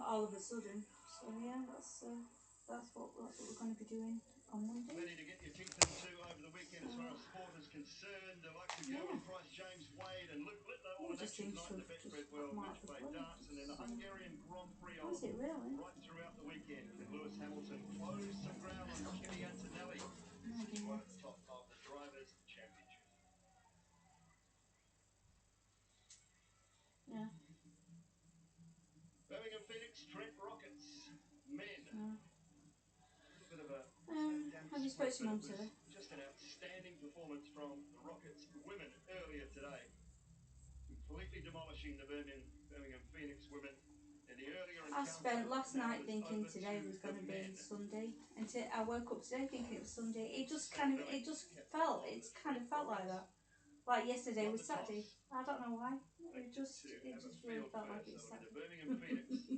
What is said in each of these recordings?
all of a sudden. So yeah, that's what we're going to be doing on Monday. Plenty to get your teeth into over the weekend as far as sport is concerned. Alexa Gerwin, Price James Wade, and Luke Littler all in action tonight in the Betfred World Match Play Darts, and then the Hungarian Grand Prix on right throughout the weekend. Can Lewis Hamilton close some ground on Kimi Antonelli? This is right at the top of the Drivers' Championship. Yeah. Birmingham Phoenix, Trent Rockets, men. A little bit of a Have you spoken to Mum but it today? was just an outstanding performance from the Rockets women earlier today. Completely demolishing the Birmingham Phoenix women in the earlier encounter. I spent last night thinking today was going to be Sunday, and I woke up today thinking it was Sunday. It just kind of felt like that. Like yesterday was Saturday. I don't know why. It just really felt like it was Saturday. The Birmingham Phoenix.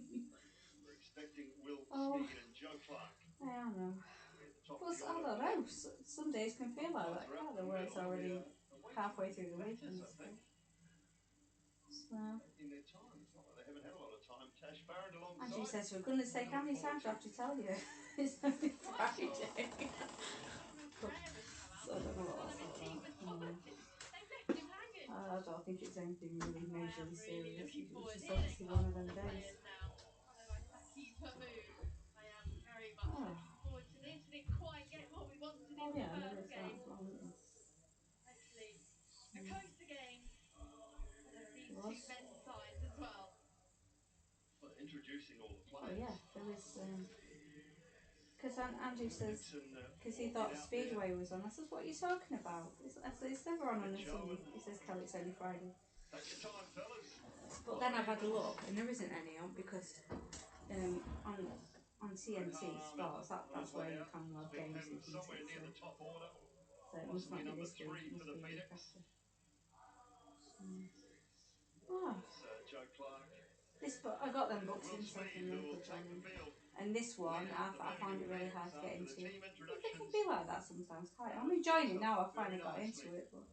We're expecting Will Sneed and Joe Clark. I don't know. Plus, I don't know. Sundays can feel like that, can't they? Where it's already halfway through the week and stuff. So. In their time, it's not like they haven't had a lot of time. Tash Barrett alongside. And she says, for goodness sake, how many times do I have to tell you? It's only Friday. So I don't know what that's all about. I don't think it's anything really majorly serious. It's just obviously one of them days. Oh. Oh yeah, there is that as well, isn't there? A closer game for the these two men's sides as well. Well, introducing all the Oh players. yeah, there is. Because Andrew says, because he thought Speedway was on. I says, what are you talking about? It's never on a Sunday. He says, Cal, it's only Friday. Take your time, fellas. But then I've had a look, and there isn't any on because on TNT Sports, that's where you can log games if you see. So it must not be this week, it must be the week after. Oh. Joe Clark. But I got them books in, so I can really good on them. And this one, I found it really hard to get into. It can be like that sometimes, can't it? I'm enjoying it now, I finally got into it. But.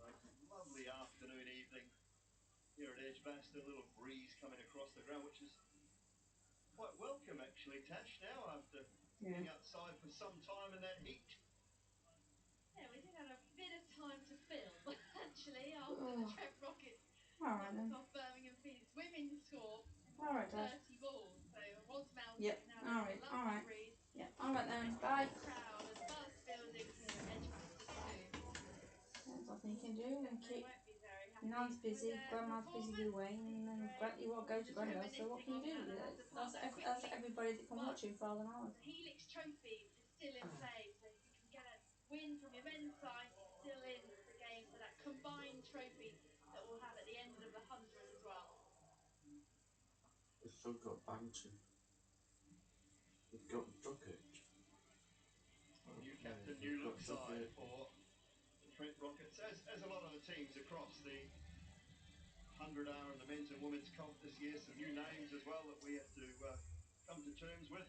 Lovely afternoon, evening here at Edgbaston. A little breeze coming across the ground, which is quite welcome actually, Tash, now after being outside for some time in that heat. Yeah, we did have a bit of time to film, actually, after the Trent Rockets knocked off Birmingham Phoenix. Women's score 30 balls, so it was melting. Now there's a lovely breeze. Yep, alright then, bye. Crowd and buzz building here at Edgbaston too. There's nothing you can do, and keep Nan's busy, Grandma's busy away, and then you won't go to Grandad, so what can you do? That's everybody that can watch him for all an hour. The Helix Trophy is still in play, so if you can get a win from your men's side, you're still in the game for that combined trophy that we'll have at the end of the 100 as well. We've still got Banton. We've got Duckett. New captain, new look side for the Trent Rockets, as a lot of the teams across the 100R and the men's and women's comp this year. Some new names as well that we have to come to terms with.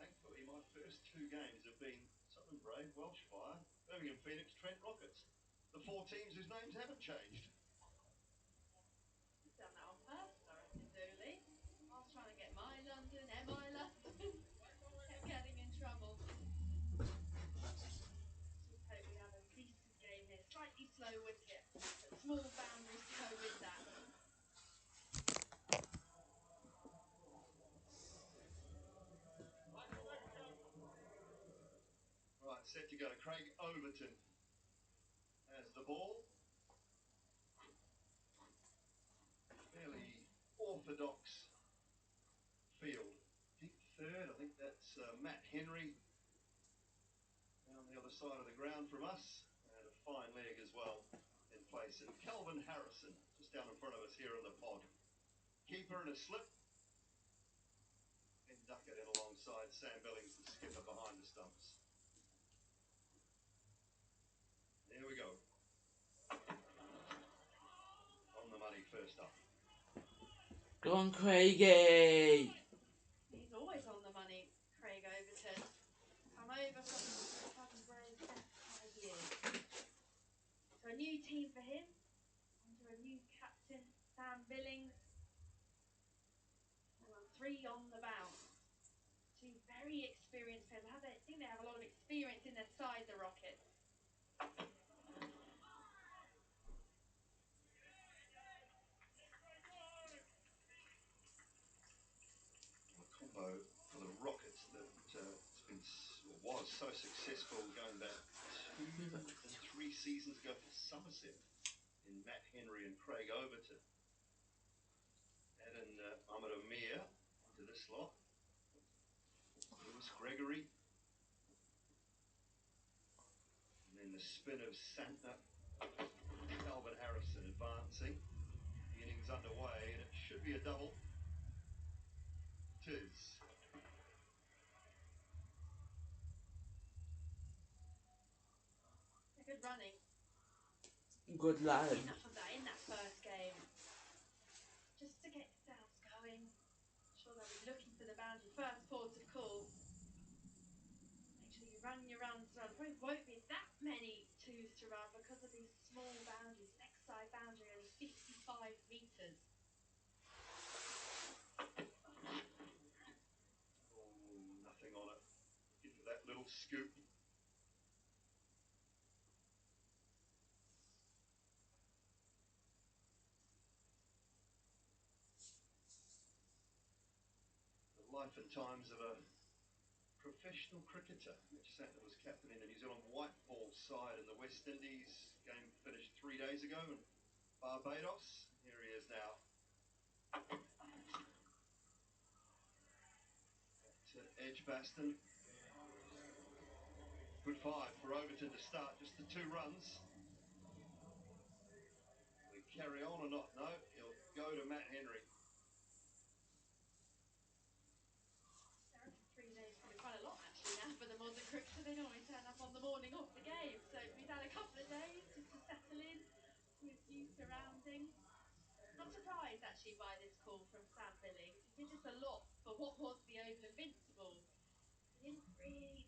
Thankfully, my first two games have been Southern Brave, Welsh Fire, Birmingham Phoenix, Trent Rockets. The four teams whose names haven't changed. You've done that on purpose, I reckon, Dooley. I was trying to get my London, MI London. Kept getting in trouble. Just hope we have a decent game here. Slightly slow wicket, but small boundaries to go with that. Right, set to go. Craig Overton has the ball. Fairly orthodox field. Deep third, I think that's Matt Henry down the other side of the ground from us. And a fine leg as well in place. And Calvin Harrison just down in front of us here on the pod. Keeper and a slip. And Duckett in alongside Sam Billings, the skipper behind the stumps. There we go. On the money first up. Go on, Craigie! He's always on the money, Craig Overton. Come over from Southern Brave 75 years. So a new team for him, under a new captain, Sam really on the bounce. Two very experienced players. I think they have a lot of experience in their side, the Rockets. A combo for the Rockets that was so successful going back 2 and 3 seasons ago for Somerset in Matt Henry and Craig Overton. Add in Ahmed Amir into this lot. Lewis Gregory. And then the spin of Santner. Calvin Harrison advancing. The innings underway, and it should be a double. Tis. Good running. Good lad. Enough of that in that first game. Just to get yourselves going. I'm sure they'll be looking for the boundary. First port of call. Make sure you run your runs as well. There probably won't be that many twos to run because of these small boundaries. Leg side boundary only 55 metres. Oh, nothing on it. Looking for that little scoop. The life and times of a professional cricketer. Mitch Santner was captain in the New Zealand white ball side in the West Indies. Game finished 3 days ago in Barbados. Here he is now. To Edgbaston. Good 5 for Overton to start. Just the 2 runs. Will he carry on or not? No, he'll go to Matt Henry. They're only 3 days, probably quite a lot actually now for the modern cricketer. They normally turn up on the morning of the game. So he's had a couple of days just to settle in to his new surroundings. Not surprised actually by this call from Sam Billings. He did this a lot for what was the Oval Invincibles. He didn't really,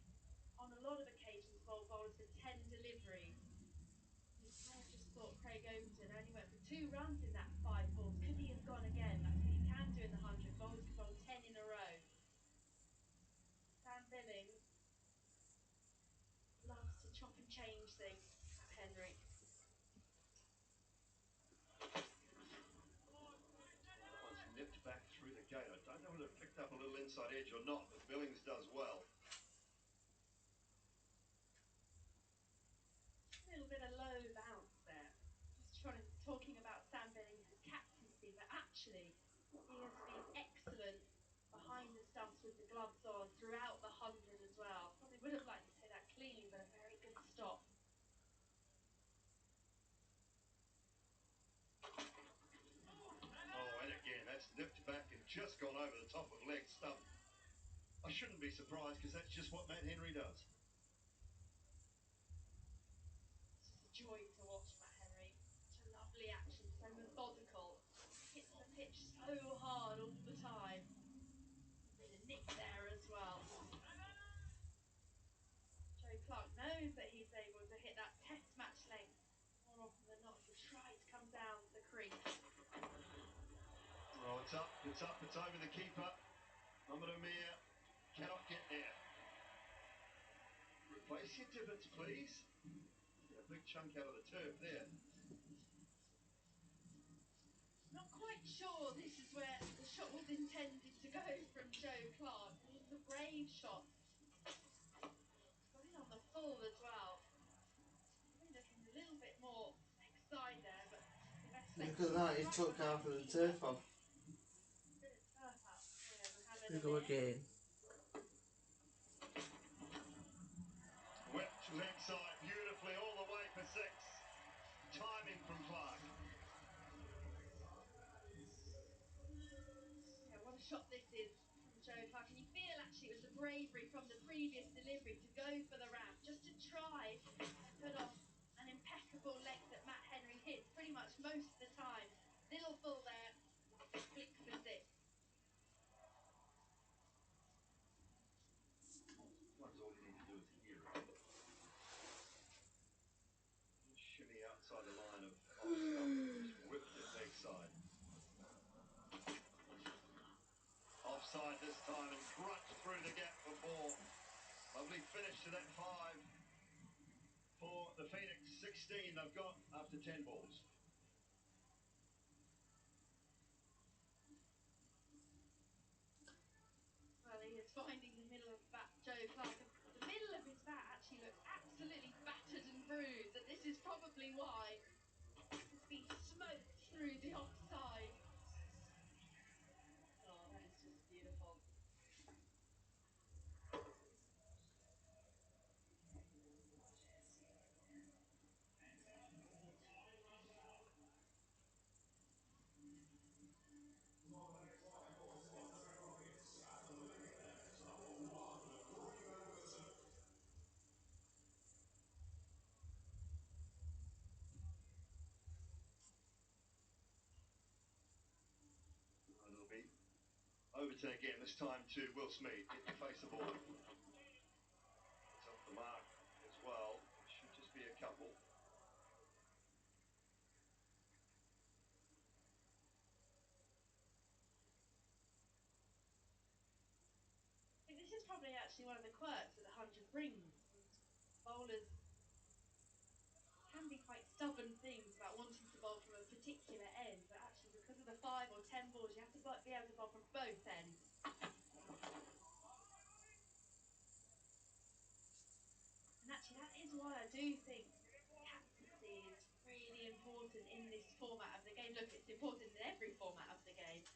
on a lot of occasions, bowl bowlers for 10 deliveries. He kind of just thought Craig Overton only went for 2 runs in that 5 balls. Could he have gone again? That's what you can do in the 100. Bowlers can bowl 10 in a row. Sam Billings loves to chop and change things at Henry. That one's nipped back through the gate. I don't know whether it picked up a little inside edge or not, but Billings does well. A little bit of low bounce there. Just talking about Sam Billings' captaincy, but actually he has been excellent behind the stumps with the gloves on throughout the 100 as well. Probably would have liked to say that cleanly, but a very good stop. Oh, and again, that's nipped back and just gone over the top of leg stump. I shouldn't be surprised because that's just what Matt Henry does. It's just a joy to watch Matt Henry. Such a lovely action, so methodical. Hits the pitch so hard all the time. A bit of nick there as well. Joe Clark knows that he's able to hit that test match length. More often than not, he'll try to come down the crease. Oh, it's up, it's over the keeper. Ahmed Amir cannot get there. Replace your divots, please. Get a big chunk out of the turf there. Not quite sure this is where the shot was intended to go from Joe Clark. It was a brave shot. Got in on the full as well. Probably looking a little bit more leg side there, but the best Look flexion at that, is he right took behind half the of the keeper. turf off. Bit of turf out here, Mohammed We go Amir. again. Whipped leg side beautifully all the way for 6. Timing from Clark. Yeah, what a shot this is from Joe Clark. And you feel actually it was the bravery from the previous delivery to go for the ramp, just to try to put off an impeccable leg that Matt Henry hits pretty much most of the time. Little full there, flick for 6. Sometimes all you need to do is hear it. Shimmy outside the line of off stump. Just whipped it leg side. Offside finish to that 5 for the Phoenix. 16 they've got after 10 balls. Well, he is finding the middle of the bat, Joe Clark, and the middle of his bat actually looks absolutely battered and bruised, and this is probably why it's been smoked through the offside. Oh, that is just beautiful. It'll be Overton again, this time to Will Smeed. Get the face of ball. It's off the mark as well. It should just be a couple. I think this is probably actually one of the quirks that the 100 brings. Bowlers can be quite stubborn things about wanting to bowl from a particular end, but actually because of the 5 or 10 balls, you have to be able to bowl from both ends. And actually that is why I do think captaincy is really important in this format of the game. Look, it's important in every format of the game.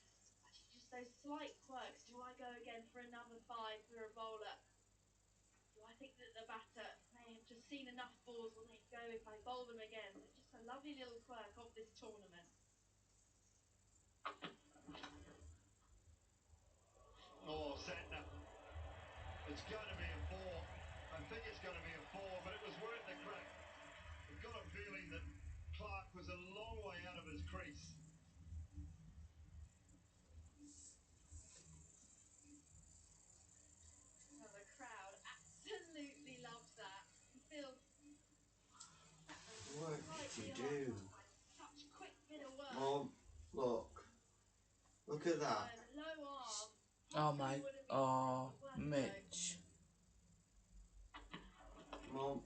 Actually, just those slight quirks. Do I go again for another 5 for a bowler? Do I think that the batter may have just seen enough balls? Will they go if I bowl them again? So it's just a lovely little quirk of this tournament. Oh, Santner. It's going to be a 4. I think it's going to be a 4, but it was worth the crack. I've got a feeling that Clark was a long way out of his crease. Well, the crowd absolutely loves that. He feels Chapman just What slightly did you off do? by such quick bit of work. Mom, look. Look at that. Low arm. Oh Possibly my, would have been oh, worth a go. Mitch. Mom,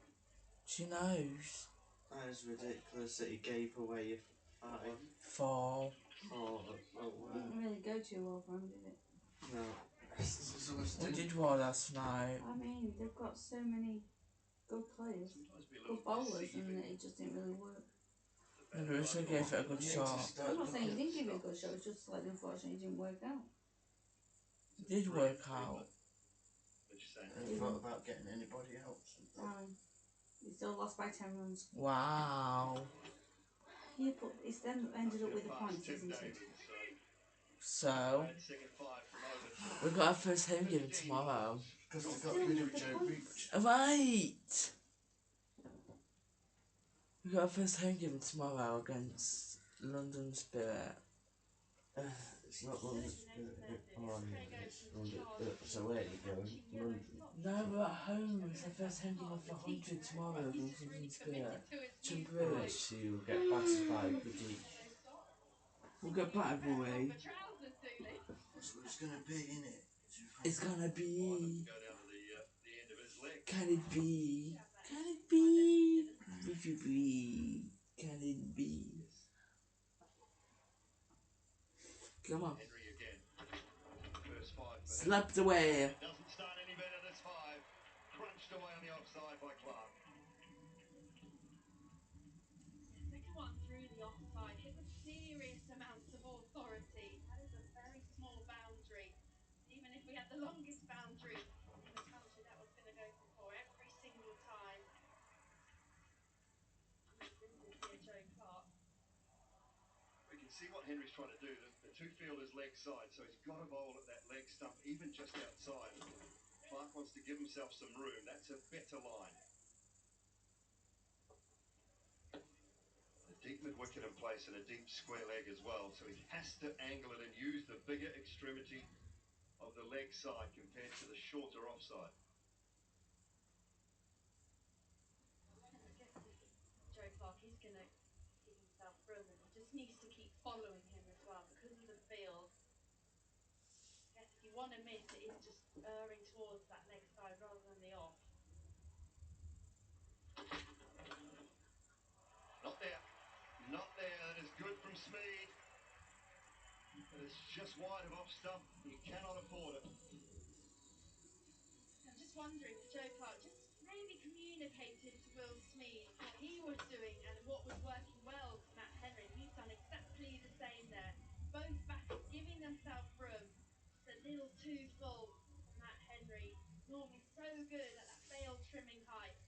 She knows. that is ridiculous that he gave away a 5. 4. Oh, that's not Didn't worth. really go too well for him, did it? No. This is We exhausting. did well last night. I mean, they've got so many good players, Sometimes be a good little bowlers, deceiving. and it just didn't really work. And Russo gave it a good shot. I'm not saying he didn't give it a good shot, it's just like unfortunately it didn't work out. It did work out. Have you thought about getting anybody else? He still lost by 10 runs. Wow. Yeah, but it's then ended up with the points, isn't it? So, we've got our first home game tomorrow. Because they Still got rid need of the Joe points. Root. Right. We've got our first home game tomorrow against London Spirit. It's not London Spirit on. It's away you go. London. No, we're at home. It's our first home game of the 100 tomorrow against London Spirit. Oh, so you'll get battered by Goody. We'll get battered away. That's what it's going to be, innit? It's gonna be. Go down to the end of his leg. Can it be? Can it be? If you be. Can it be? Come on. Henry again. First 5 for him. Slapped away. It doesn't start any better, this 5. Crunched away on the offside by Clark. Second one through the offside, hit with serious amounts of authority. That is a very small boundary. Even if we had the longest boundary in the country, that was going to go for 4 every single time. He brings this here, Joe Clark. We can see what Henry's trying to do. The two fielders leg side, so he's got to bowl at that leg stump, even just outside. Clark wants to give himself some room. That's a better line. A deep mid-wicket in place and a deep square leg as well, so he has to angle it and use the bigger extremity of the leg side compared to the shorter offside. And I guess with Joe Clark, he's going to give himself room, and he just needs to keep following him as well because of the field. I guess if you want to miss, it is just erring towards that leg side rather than the off. from speed, but it's just wide of off stump. He cannot afford it. I'm just wondering if Joe Clark just maybe communicated to Will Smeed what he was doing and what was working well for Matt Henry. He's done exactly the same there. Both backers giving themselves room, just a little too full for Matt Henry. Normally so good at that bail trimming height.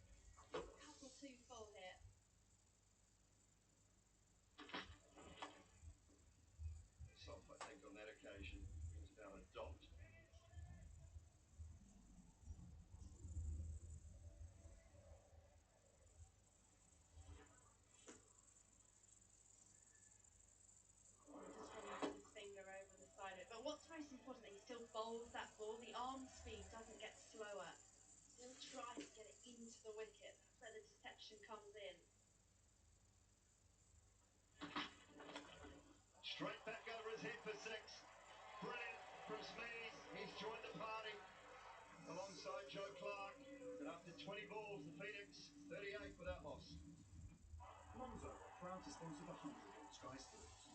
Just a couple too full here. Soft, I think, on that occasion. It was about a dot. Just running his finger over the side of it. But what's most important, that he still bowls that ball. The arm speed doesn't get slower. Still tries to get it into the wicket. That's where the deception comes in. Straight back over his head for six. Brilliant from Smeed. He's joined the party alongside Joe Clark. And after 20 balls, the Phoenix 38 without loss. Monzo are proud to sponsor the 100 on Sky Sports.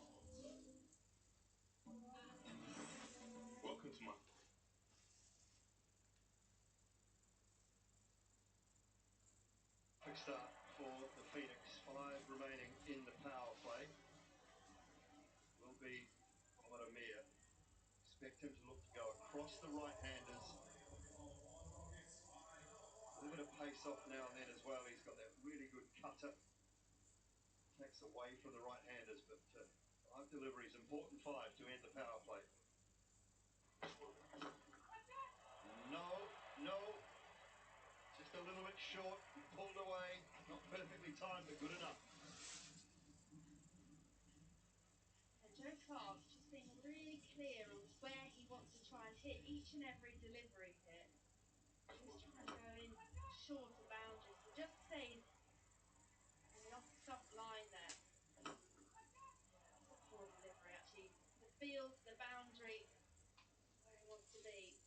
Welcome to my... Quick start for the Phoenix. 5 remaining in the power play. Will be Mohamed Amir. Expect him to look to go across the right-handers. A little bit of pace off now and then as well. He's got that really good cutter. Takes away from the right-handers, but 5 deliveries, important 5 to end the power play. No, no. Just a little bit short. Pulled away. Not perfectly timed, but good enough. And Joe Clark just being really clear on where he wants to try and hit each and every delivery here. Just trying to go in shorter boundaries. So just stays on the off-stump line there. That's a poor delivery, actually. The field, the boundary, where he wants to be.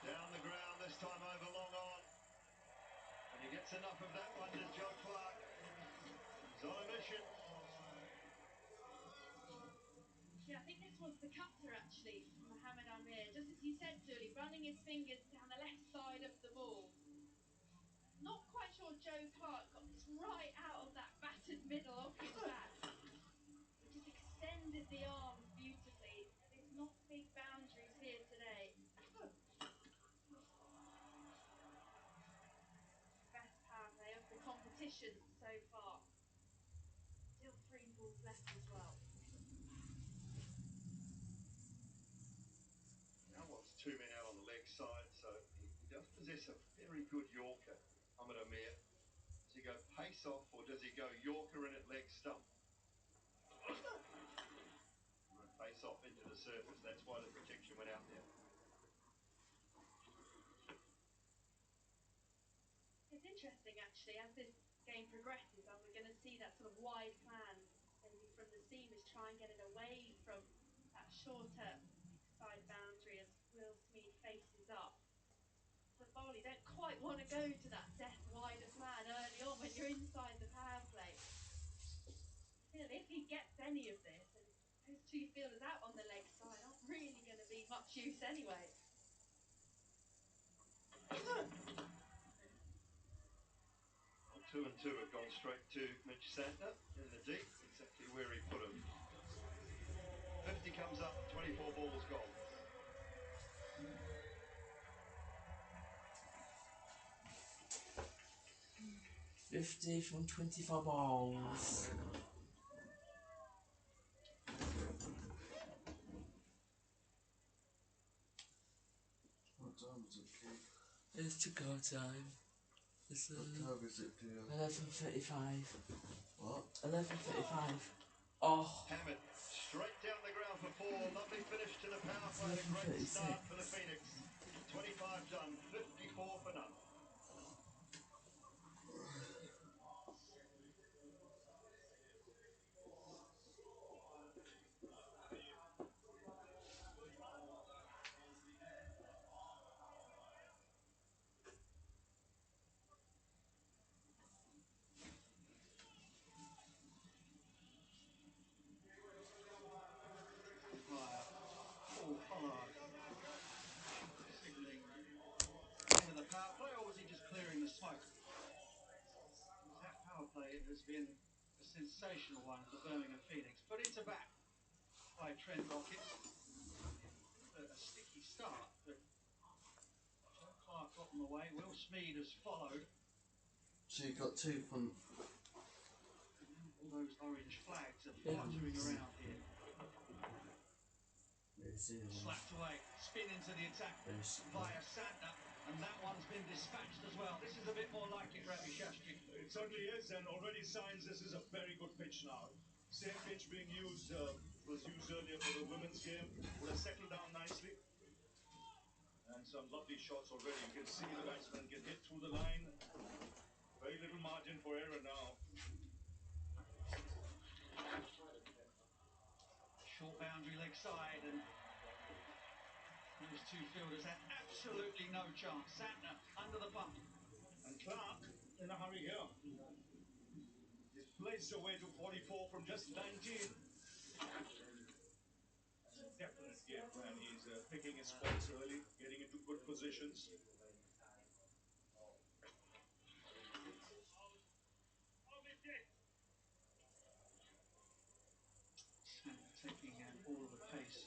Down the ground, this time over long on. And he gets enough of that one, does Joe Clark. He's on a mission. Yeah, I think this was the cutter, actually, from Mohamed Amir. Just as you said, Dooley, running his fingers down the left side of the ball. Not quite sure Joe Clark got this right out of that battered middle of his bat. He just extended the arms beautifully. There's not big boundaries here today. Best power play of the competition so far. Still 3 balls left as well. Now wants 2 men out on the leg side, so he does possess a very good Yorker, Mohamed Amir. Does he go pace off or does he go Yorker in at leg stump? Pace off into the surface, that's why the protection went out there. It's interesting, actually, as this game progresses, and we're going to see that sort of wide plan, maybe from the seam, is try and get it away from that shorter side boundary as Will Smeed faces up. So Bowley don't quite want to go to that death wider plan early on when you're inside the power play. Still, if he gets any of this, and those 2 fielders out on the leg side aren't really going to be much use anyway. 2 and 2 have gone straight to Mitch Santner in the deep, exactly where he put him. 50 comes up, 24 balls gone. 50 from 24 balls. What time is it, Keith? It's to go time. It's What time is it, dear? 11:35. What? 11:35. Oh. Hammered straight down the ground for 4. Lovely finish to the power play. A great start for the Phoenix. 25 done, 54 for none. rocket has been a sensational one for Birmingham Phoenix. Put into bat by Trent Rocket. A sticky start, but Joe Clark got them away. Will Smead has followed. So you've got 2 punt. All those orange flags are fluttering around here. Slapped away, spin into the attack via Santner, and that one's been dispatched as well. This is a bit more like it, Ravi Shastri. It certainly is, and already signs this is a very good pitch now. Same pitch being used, was used earlier for the women's game. Would have settled down nicely. And some lovely shots already. You can see the batsman can hit through the line. Very little margin for error now. Short boundary leg side, and those two fielders had absolutely no chance. Santner under the pump. And Clark in a hurry here. He's placed away to 44 from just 19. That's a definite game plan. He's picking his spots early, getting into good positions. Santner taking all of the pace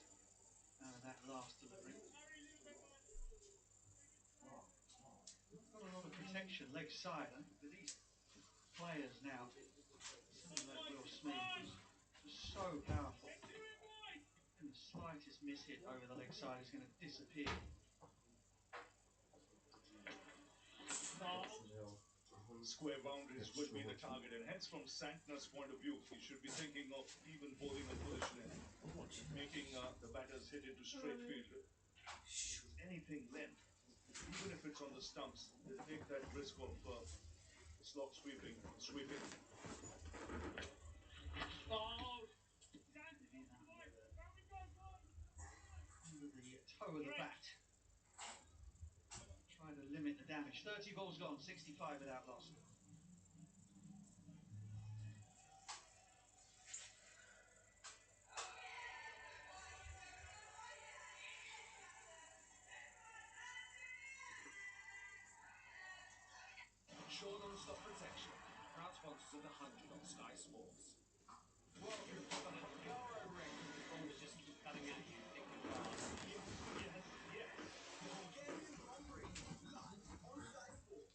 out of that last delivery. Got a lot of protection leg side. I think for these players now, something like Will Smead is so powerful. And the slightest miss hit over the leg side is going to disappear. Square boundaries will be the target, and hence from Santner's point of view, he should be thinking of even bowling a position in, making the batters hit into straight field. Anything length, even if it's on the stumps, they take that risk of slot sweeping. Under the toe of the bat. Try to limit the damage. 30 balls gone, 65 without loss. Short non-stop protection. Proud sponsors of the 100 on Sky Sports. Welcome to the Hungaro ring. Bowlers just keep cutting at you, thick and fast. Yes. The Bulgarian Grand Prix live on Sky Sports.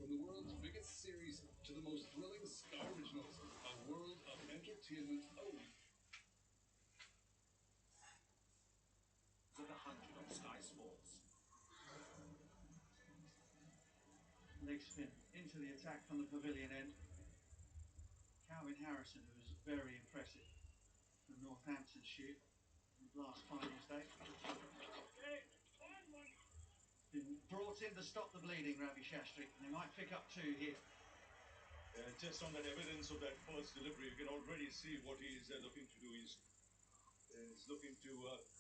From the world's biggest series to the most thrilling Sky originals, a world of entertainment only. To the 100 on Sky Sports. Leg spin into the attack from the pavilion end. Calvin Harrison, who was very impressive for Northamptonshire in the last finals day. Been brought in to stop the bleeding, Ravi Shastri, and they might pick up 2 here. Just on that evidence of that first delivery, you can already see what he's looking to do. He's looking to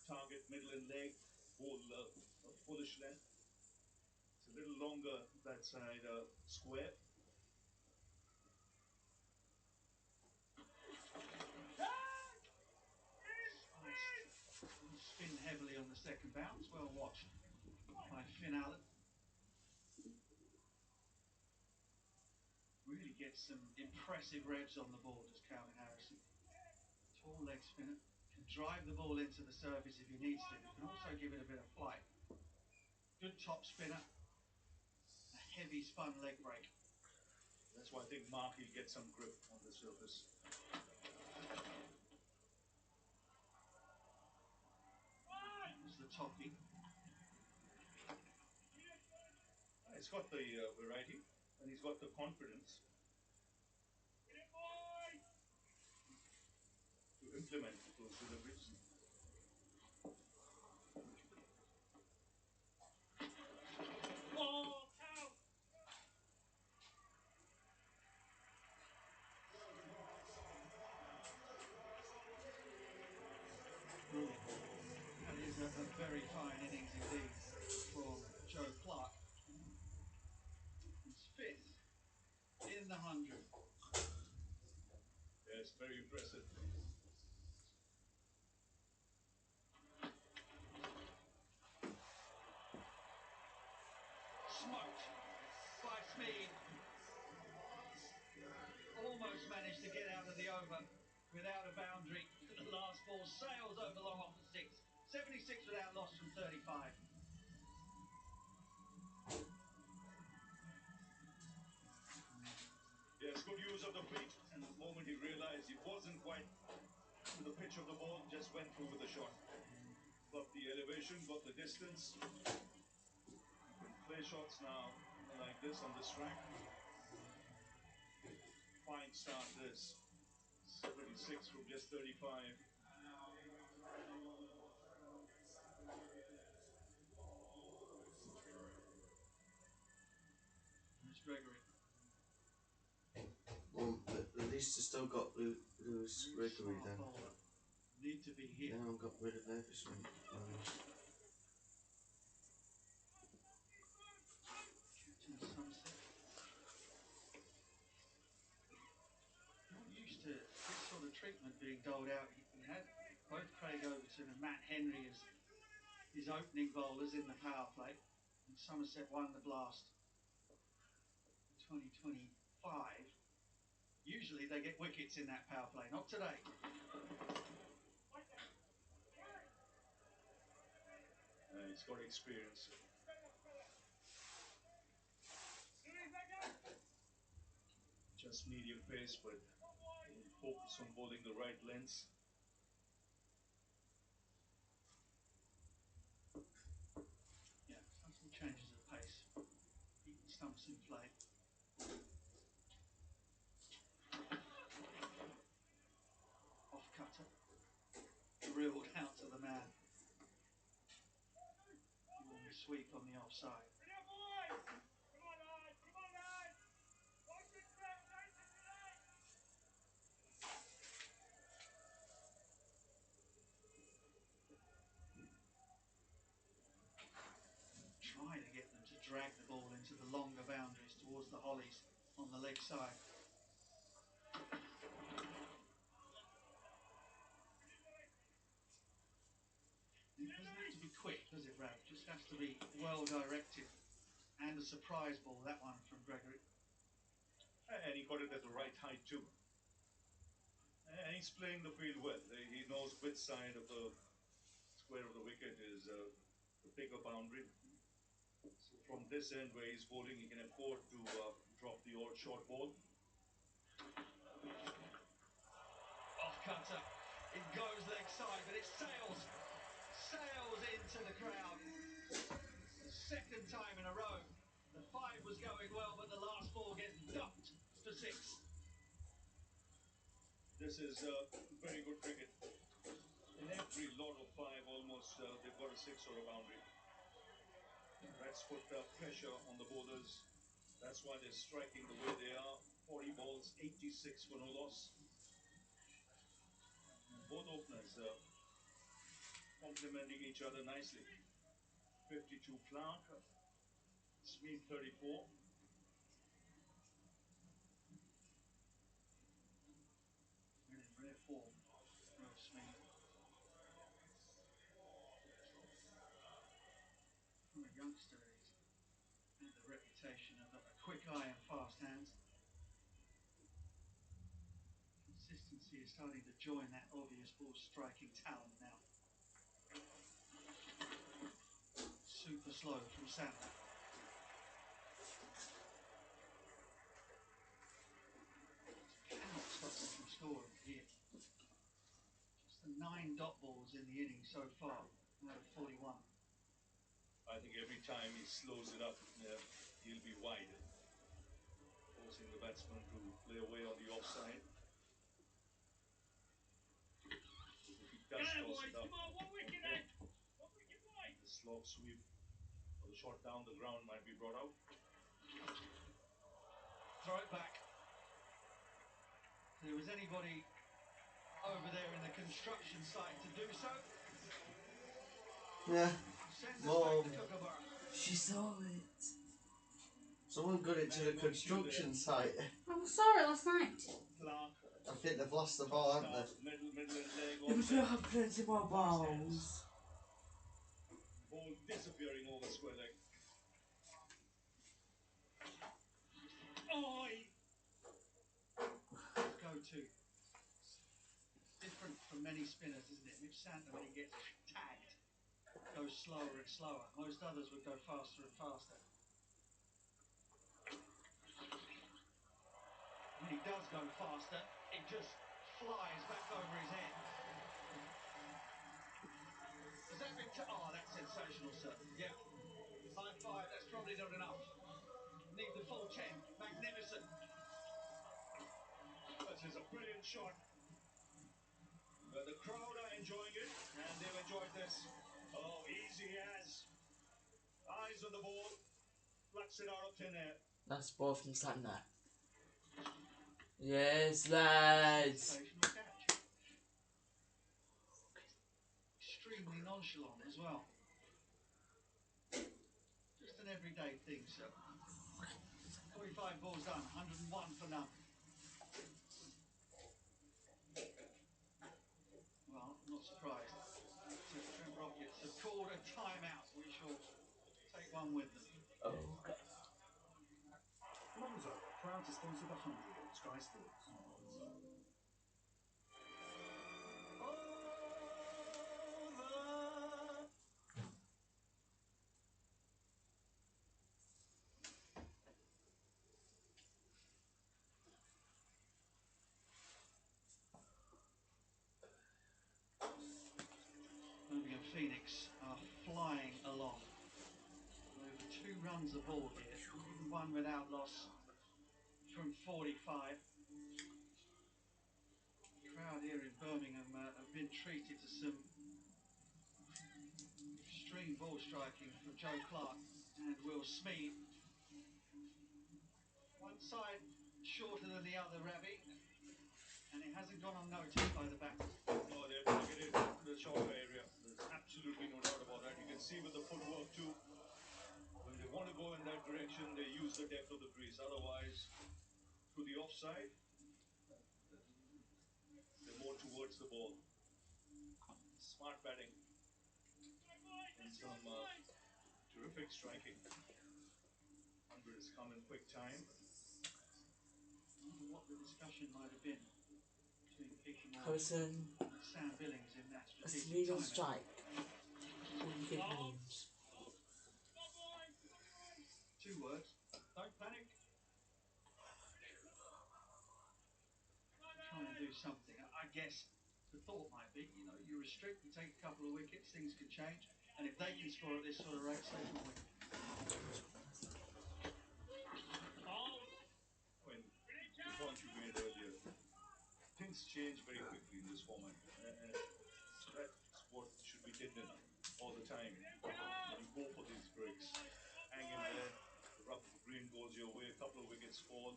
target middle and leg, bowl a fullish length. It's a little longer that side square. Spin heavily on the second bounce. Well watched by Finn Allen. Really gets some impressive revs on the ball, does Calvin Harrison. Tall leg spinner. Can drive the ball into the surface if he needs to. Can also give it a bit of flight. Good top spinner. A heavy spun leg break. That's why I think Mark will get some grip on the surface. There's the topping. He's got the variety, and he's got the confidence to implement those deliveries. Brilliant. That is a very fine innings indeed from Joe Clark. He's 5th in the 100. Yes, very impressive. Smoked by Smead. over without a boundary. The last ball sails over long off the 6. 76 without loss from 35. Yes, good use of the feet. And the moment he realized he wasn't quite to the pitch of the ball, just went through with the shot. Got the elevation, got the distance. You can play shots now like this on this track. Fine start this. 76 from just 35. There's Gregory. Well, at least I still got Lewis Gregory then. Need to be here. Now I've got rid of Everson. Captain Somerset. Not used to this sort of treatment being doled out. He had both Craig Overton and Matt Henry as his opening bowlers in the power play. And Somerset won the blast in 2025. Usually they get wickets in that power play, not today. He's got experience. Just medium pace, but focus on bowling the right lengths. Yeah, some changes of pace. Keeping stumps in play. Off cutter. Drilled out to the man. Sweep on the offside. Try to get them to drag the ball into the longer boundaries towards the hollies on the leg side. It doesn't have to be quick, does it, Rav? It just has to be well directed. And a surprise ball, that one from Gregory. And he got it at the right height too. And he's playing the field well. He knows which side of the square of the wicket is the bigger boundary. So from this end where he's bowling, he can afford to drop the odd short ball. Off cutter. It goes leg side, but it sails into the crowd. The second time in a row. The 5 was going well, but the last ball gets ducked for 6. This is very good cricket. In every lot of 5 almost, they've got a 6 or a boundary. That's put pressure on the bowlers. That's why they're striking the way they are. 40 balls, 86 for no loss. And both openers complementing each other nicely. 52 Clark, Smith 34. In rare form, Will Smith. From a youngster, he's had the reputation of a quick eye and fast hands. Consistency is starting to join that obvious ball striking talent now. Super slow from Santner. Cannot stop them from scoring here. Just the 9 dot balls in the innings so far, out of 41. I think every time he slows it up, he'll be wide, forcing the batsman to play away on the offside. If he does toss it up, the slog sweep or the shot down the ground might be brought out. Throw it back. If there was anybody over there in the construction site to do so. Yeah. Mom. She saw it. Someone got it to the construction site. I saw it last night. I think they've lost the ball, haven't they? Yeah, but they'll have plenty more balls. Ball disappearing over square leg. Oi! Go to. different from many spinners, isn't it? Mitch Santner, when he gets tagged, goes slower and slower. Most others would go faster and faster. When he does go faster, it just flies back over his head. Has that been... Oh, that's sensational, sir. Yeah. High five. That's probably not enough. Need the full 10. Magnificent. This is a brilliant shot. The crowd are enjoying it, and they've enjoyed this. Oh, easy as. Eyes on the ball. Plucks it out of thin air. That's ball from Santner. Yes, lads. Sensational catch. Extremely nonchalant as well. Just an everyday thing, sir. 45 balls done, 101 for none. Well, I'm not surprised. Trent Rockets have called a timeout. We shall take one with them. Okay. Lonzo, proud to sponsor the 100 on Sky Sports. Birmingham Phoenix are flying along. Over 2 runs a ball here, even one without loss from 45. Crowd here in Birmingham have been treated to some extreme ball striking from Joe Clark and Will Smead. One side shorter than the other, Ravi, and it hasn't gone unnoticed by the batters. No, they're targeted the shorter area. There's absolutely no doubt about that. You can see with the footwork too. When they want to go in that direction, they use the depth of the crease. Otherwise, through the offside, they're more towards the ball. Smart batting and some terrific striking. 100 has come in quick time. I wonder what the discussion might have been between Pete Moore Harrison. and Sam Billings in that A strategic legal timing. strike. All you get names. 2 words, don't panic. Trying to do something. I guess the thought might be, you know, you restrict, you take a couple of wickets, things can change, and if they can score at this sort of rate, so can we. When the point you made earlier, things change very quickly in this format. That's what should be hidden all the time. When you go for these breaks, hang in there, the rough of the green goes your way, a couple of wickets fall,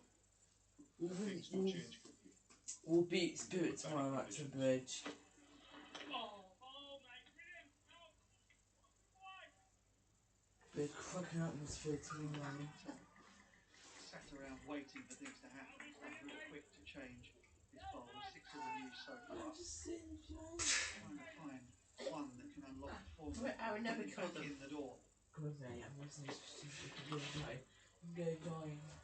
things do change quickly. We'll beat Spirit tomorrow at the bridge. We're cracking atmosphere tomorrow. Sat around waiting for things to happen. He's been real quick to change his bowlers, 6 of them used so far. Trying to find one that can unlock the form and get him back in the door. Come on, mate, I'm listening to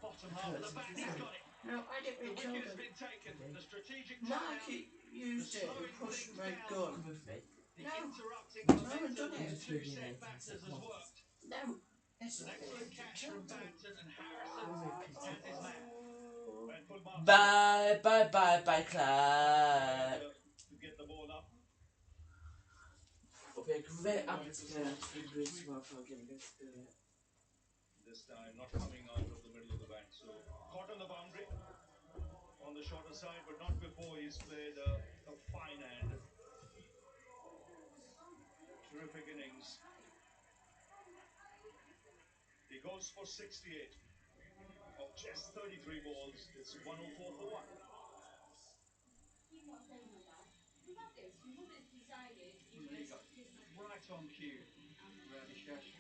Bottom half of the bat, he's got it. No, I didn't The reach wicket over. has been taken. The strategic Mike timeout, used the it slowing and pushed things my down, gun. the No. interrupting No, I haven't momentum done of it. the 2 set batters has worked. No. It's an excellent catch from Banton, and Harrison has his man. And full marks. Bye, Clark. To get the ball up. It'll be a great atmosphere at the bridge tomorrow for Gilbert Spirit. This time not coming out of the middle of the bat, so caught on the boundary on the shorter side, but not before he's played a fine hand. Terrific innings. He goes for 68 of just 33 balls. It's 104 for 1. There you go. Right on cue, Ravi Shashi.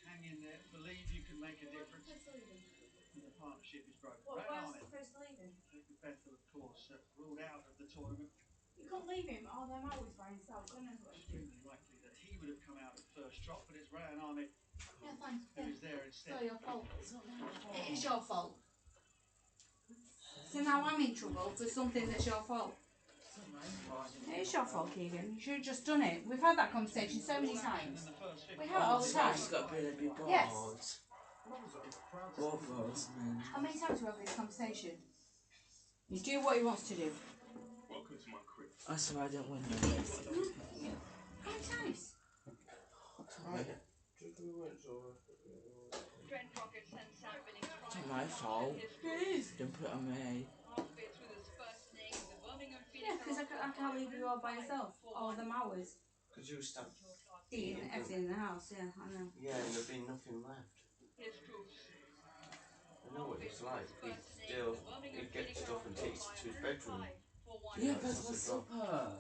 Hang in there. Believe you can make a difference. And the partnership is broken. Well, Right where's on it. Chris leaving? Jacob Bethel, of course, ruled out of the tournament. You couldn't leave him. Oh, them always by himself, couldn't he? Extremely likely that he would have come out at first drop, but it's Rayan Ahmed Yeah, thanks. who is there instead. It's your fault. It's not my fault. It is your fault. So now I'm in trouble for something that's your fault. It's your fault, Keegan. You should have just done it. We've had that conversation so many times. We have it all the so time. it's got to be a little bit bored. Yes. Both of us, man. How many times have we had this conversation? You do what he wants to do. Welcome to my crib. That's why I don't win no race. How many times? Trent Rockets and Sam Billings It's not my fault. It is. Don't put it on me. halfway through this first innings. The Birmingham Yeah, because I can't leave you all by yourself. All them hours. Because you start Eating everything in the house, yeah, I know. yeah, and there'll be nothing left. His troops. I know what it's like. He gets stuff and takes it to his bedroom. Yeah, that's my supper.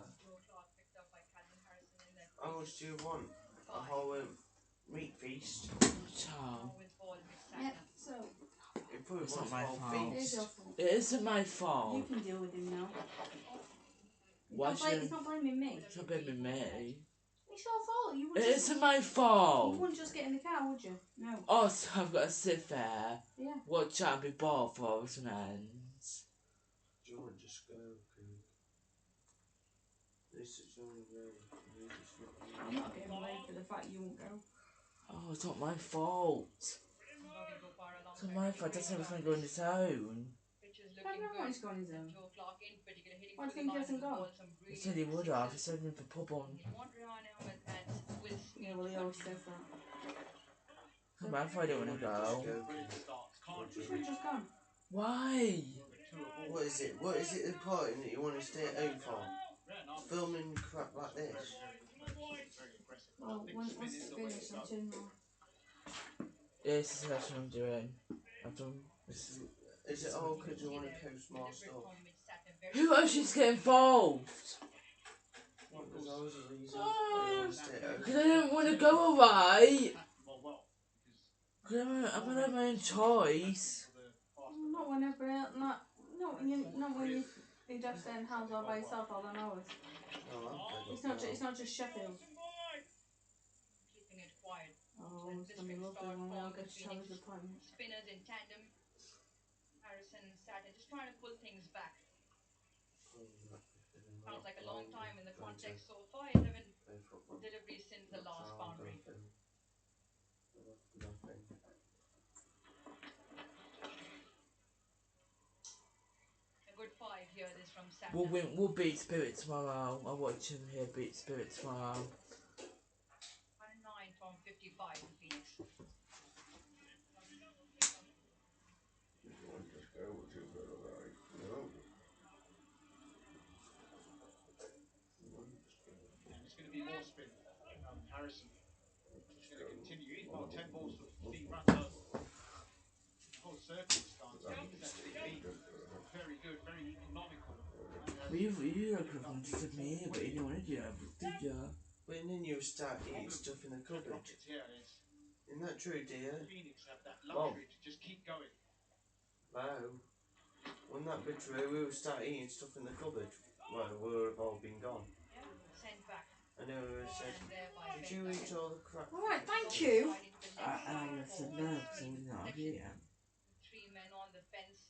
How much do you want? A whole meat feast? Ciao. Yeah, so It probably It's wants not a my whole fault. it is feast. your fault. It isn't my You fault. can deal with him now. Why should He's not blaming me. it's not blaming me? It's your fault. You It wouldn't just, isn't my you fault. wouldn't just get in the car, would you? No. Oh, so I've got to sit there, Yeah. watch out, and be bored for hours and ends. Do you want to just go? This is your way. I'm not getting away for the fact you won't go. Oh, it's not my fault. It's not my fault. That's everything going on his own. Everyone wants to go on his own. Why do you think he hasn't gone? He said he would have. He said him for pub on. Yeah, well, he always says that. It's not my fault I don't want to go. You should have just gone. Why? What is it? What is it important that you want to stay at home for? Filming crap like this? Well, once it's finished, I'll turn around. Yes, that's what I'm doing. I've done this. Is it all because you want to post more stuff? Who else is getting involved? There's always a reason why you want to stay at home. Because I don't want to go away. Because I'm gonna have my own choice. Not whenever, not when you need to stay in the house all by yourself all them hours. No, It's not just Sheffield. Keeping it quiet. Oh, it's gonna be lovely when we all go to Charlie's appointment. Spinners in tandem. Harrison and Saturn just trying to pull things back. Sounds like a long time in the context so far. 11 deliveries since the last boundary. A good 5 here this from Saturn. We'll beat Spirit tomorrow. I'll watch him here beat Spirit tomorrow. 109 from 55 in Phoenix. And it's going to be more spin. Harrison just going to continue. He's got 10 balls for 15 runs. So the whole circumstance, I think, has actually been very good, very economical. Well, you could have understood me, but you didn't want to do that, did you? But then you start eating stuff in the cupboard. Isn't that true, dear? Phoenix have that luxury to just keep going. Hello? Wouldn't that be true? We would start eating stuff in the cupboard. Well, we would have all been gone. Yeah, sent back. And then we would have said, did you eat all the crap? Alright, thank you. I would have said no, because I was not here. 3 men on the fence.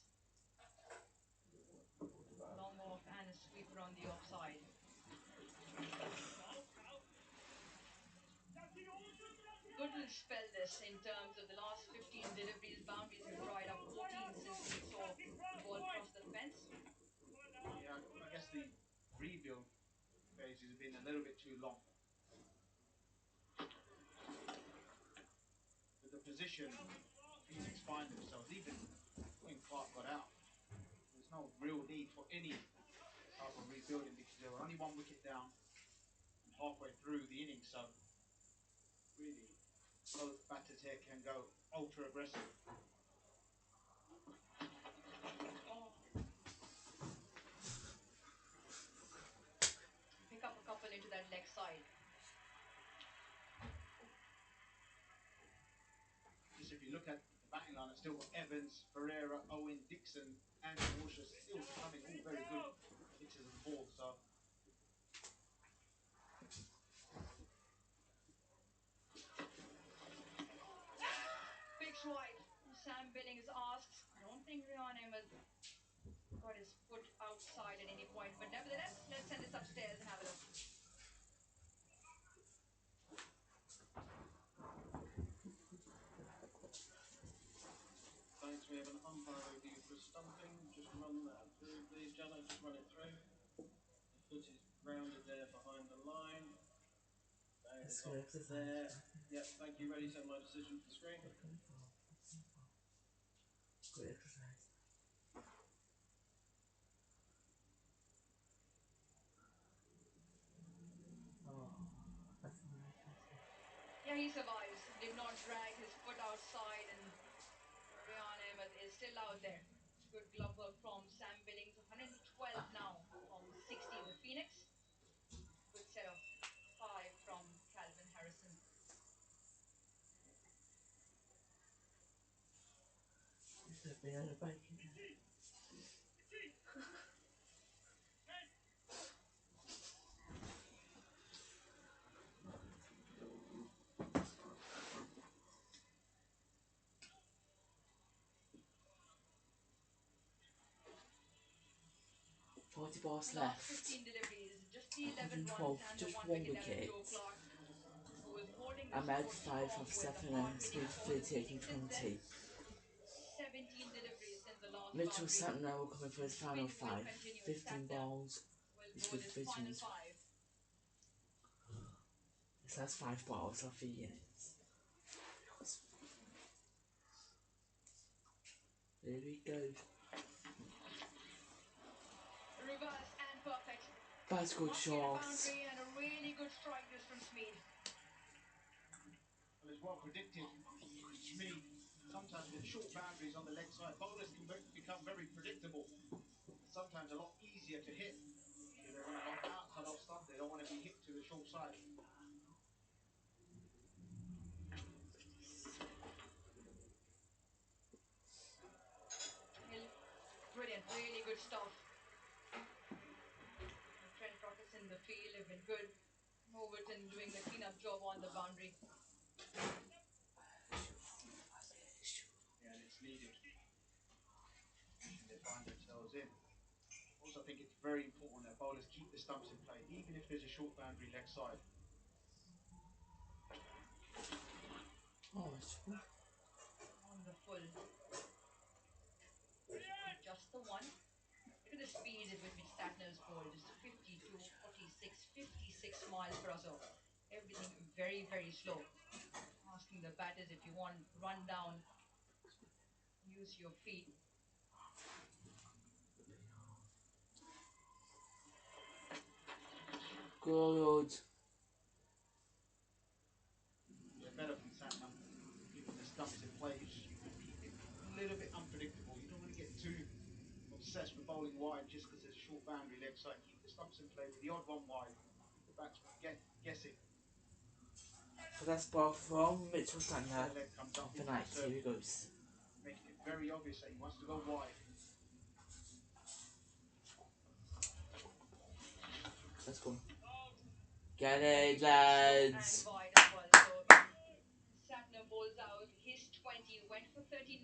Long off and a sweeper on the offside. Good little spell this in terms of the last 15 deliveries. Boundaries have dried up 14 since we saw the ball cross the fence. Yeah, I guess the rebuild phases have been a little bit too long. But the position Phoenix find themselves, even when Clark got out, there's no real need for any type of rebuilding because they were only 1 wicket down and halfway through the innings. So really, both batters here can go ultra aggressive. Pick up a couple into that leg side. Just if you look at the batting line, it's still got Evans, Pereira, Owen, Dixon, and Warsha still to come in, all very good hitters of the ball. So Big strike. Sam Billings asks. I don't think Rian Ahmed got his foot outside at any point. But nevertheless, let's send this upstairs and have a look. Thanks, we have an umpire review for stumping. Just run that through, please, Jenna. Just run it through. The foot is grounded there behind the line. That's good there. Yep, thank you. Ready, send my decision to the screen. Good exercise. Yeah, he survives. Did not drag his foot outside and carry on him, but is still out there. Good glove work from Sam Billings. 112 now from 60, the Phoenix. Good set of 5 from Calvin Harrison. Balls Last left. 15 deliveries, just the 11 runs 112, and the just 1 one wicket there at wicket. Joe Clark, who is holding the I'm out score 5 strong of with 7 the and hard-hitting speed ball. 30 The taking Phoenix since then, 20. 17 deliveries since the last Mitchell boundary. Santner will come in for The his final spin will 5. continue. 15 Satner balls. will He's bowl good his for his final ones. 5. This has 5 balls off 3 units. There we go. Reverse and perfect. That's good Must get a shots. boundary and a really good strike this from Smeed. Well, it's well predicted. Schmid, sometimes with short boundaries on the leg side, bowlers can become very predictable. Sometimes a lot easier to hit. So they want to bowl outside off stump. They don't want to be hit to the short side. Brilliant, really good stuff. Trent Rockets in the field have been good. Overton doing the clean-up job on the boundary. Yeah, and it's needed. And they find themselves in. Also, I think it's very important that bowlers keep the stumps in play, even if there's a short boundary leg side. Oh, it's cool. On the full. Just the one. Look at the speed with which Satner's bowled. Just 52, 46, 56 miles per hour. So everything very, very slow. Asking the batters, if you want run down, use your feet. Good. Yeah, better from Satner, keeping the stumps in play. You can keep it a little bit unpredictable. You don't want to get too obsessed with bowling wide just because there's a short boundary leg side. Keep the stumps in play with the odd one wide. Keep the batsman guessing. So that's ball from Mitchell Santner. The leg comes up For into night, the here circle, he goes. making it very obvious that he wants to go wide. Let's go. Get Very, it, very slow and lads. wide as well. So Satner bowls out his 20, went for 39.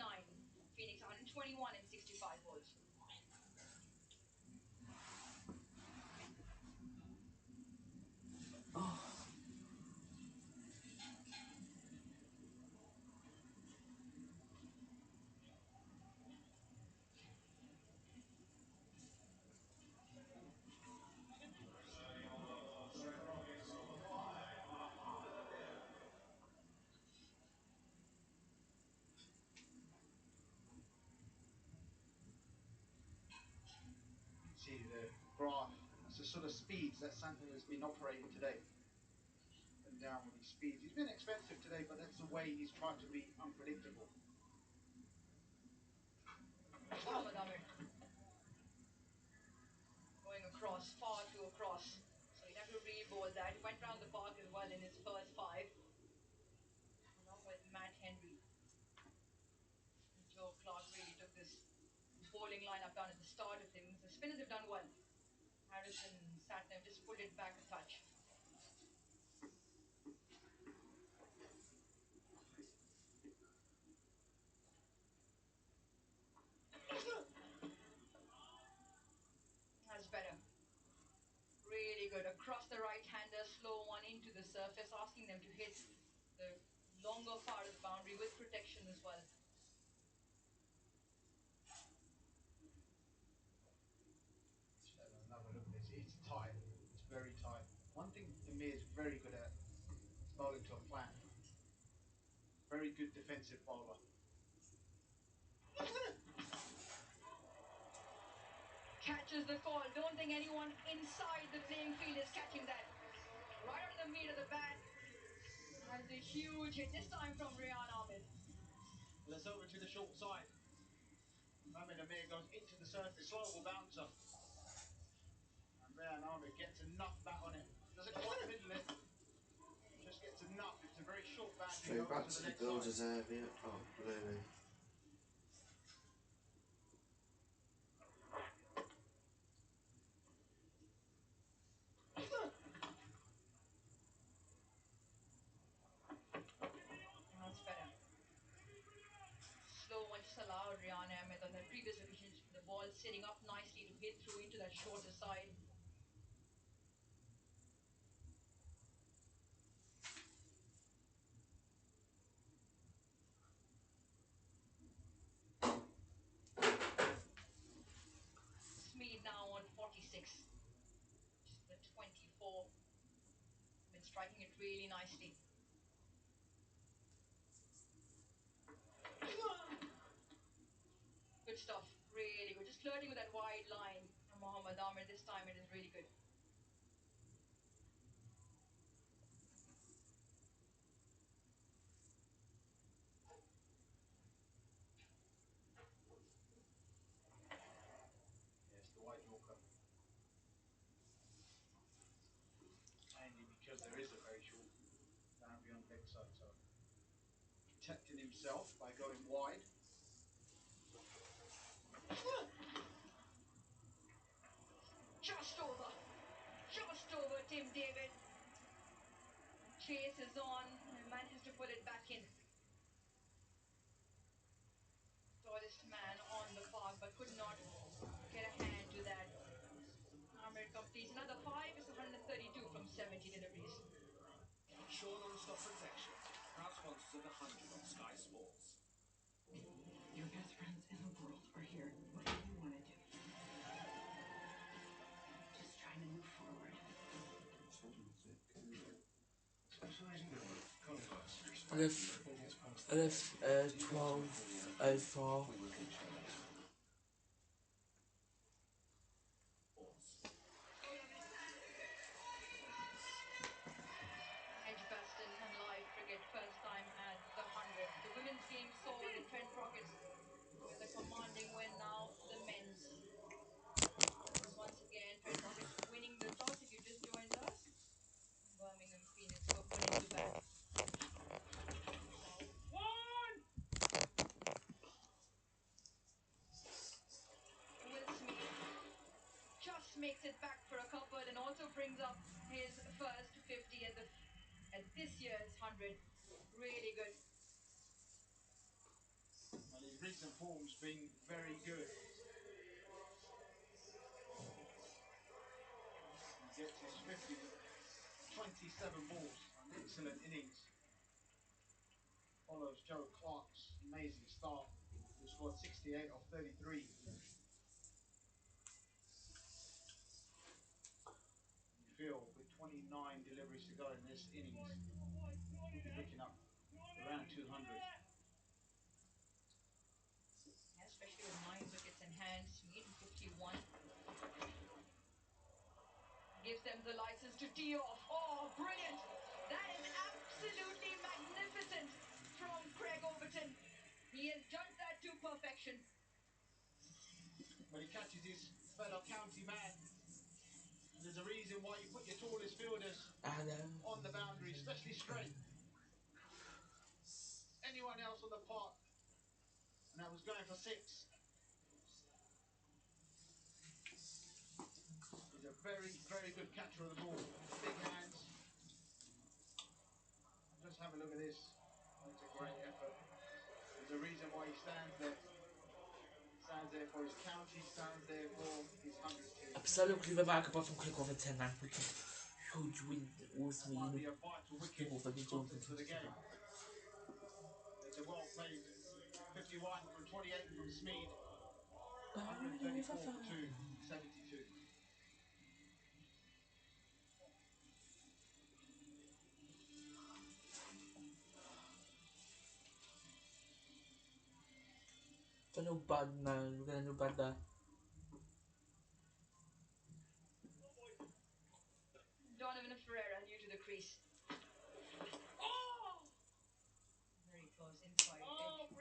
Phoenix 121 and 65 balls. Oh. You can see the graph. That's the sort of speeds that Santner has been operating today. Up and down with these speeds. He's been expensive today, but that's the way he's tried to be unpredictable. Mohammad Amir going across, far too across. So he'd have to re-bowl that. He went round the park as well in his first 5, along with Matt Henry. Joe Clark really took this bowling lineup down at the start of things. The spinners have done well. Harrison, Satner just pulled it back a touch. As good. Across the right-hander, slow one into the surface, asking them to hit the longer part of the boundary with protection as well. Just have another look at this. It's tight. It's very tight. One thing Amir is very good at is bowling to a plan. Very good defensive bowler. Catches the call. Don't think anyone inside the playing field is catching that. Right under the meat of the bat. That is a huge hit, this time from Rian Ahmed. Well, it's over to the short side. Mohamed Amir goes into the surface, slowable bouncer. And Rian Ahmed gets a nut bat on it. Doesn't quite middle it. Just gets a nut. It's a very short boundary Straight over back to to the the leg side. builders area. Oh, blimey. That's better. Slow one just allowed Rian Ahmed on that previous occasion. The ball sitting up nicely to hit through into that shorter side. Smeed now on 46. The 24. Been striking it really nicely. Good stuff. Really good. Just flirting with that wide line. And Mohammad Amir, this time it is really good. Yes, the wide Yorker. Mainly because there is a very short boundary on the leg side, so protecting himself by going wide. Just over. Just over Tim David. Chase is on and manages to put it back in. Tallest man on the park, but could not get a hand to that. Amir completes another 5. It's 132 from 70 deliveries. Show non-stop protection. Proud sponsors of the 100 on Sky Sports. Your best friends in the world are here. What do you want to do? Just trying to move forward. I left 12:04. Edgbaston and live cricket first time at the 100. The women's game saw the Trent Rockets with a commanding win. Now the men's. Once again, Trent Rockets winning the toss. If you just joined us, Birmingham Phoenix were put into bat. Will Smith just makes it back for a couple and also brings up his first 50 at this year's 100. Really good. And his recent form's been very good. He gets his 50 with 27 balls. An excellent innings. Follows Joe Clark's amazing start, who scored 68 off 33. You feel with 29 deliveries to go in this innings, we'll be picking up around 200. Yeah, especially with 9 wickets in hand. Smeed 51. Gives them the license to tee off. Oh, brilliant. That is absolutely magnificent from Craig Overton. He has judged that to perfection. But he catches his fellow county man. And there's a reason why you put your tallest fielders on the boundary, especially straight. Anyone else on the park, and that was going for 6. He's a very, very good catcher of the ball. Big hands. Just have a look at this. That's a great effort. There's a reason why he stands there. Stands there for his county, stands there for his 100 team. So look, leave a mark apart from click over 10 man. Wicked. Huge win with me. Might be a vital wicket Off the mid Jones. for the game. It's a well played 51 from 28 from Smeed. 134 for 272. It's a no bad man. We're gonna no bad there. Donovan Ferreira new to the crease. Oh! Very close inside edge.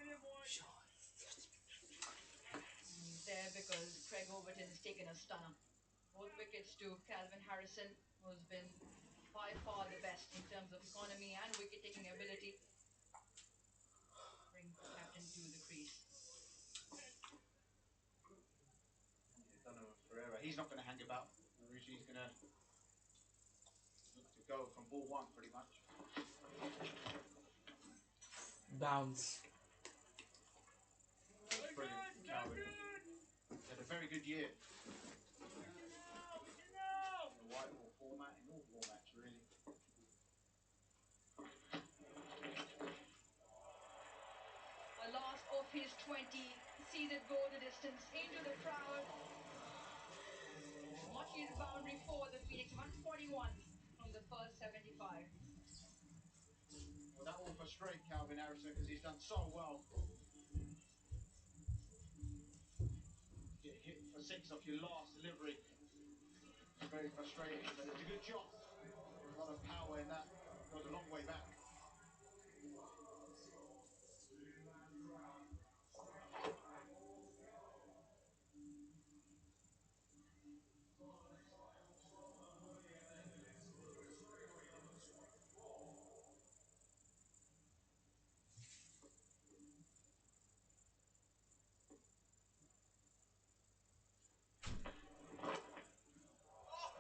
He's there because Craig Overton's taken a stunner. Both wickets to Calvin Harrison, who's been by far the best in terms of economy and wicket-taking ability. Brings the captain to the crease. Donovan Ferreira, he's not going to hang about. He's going to look to go from ball one pretty much. Bounce. Brilliant, Calvin. He had a very good year. In the white ball format, in all formats really. A last of his 20 sees it go the distance into the crowd. Much needed boundary for the Phoenix. 141 from the first 75. Well, that will frustrate Calvin Harrison because he's done so well. Get hit for six off your last delivery. It's very frustrating, but it's a good shot. A lot of power in that. Goes a long way back.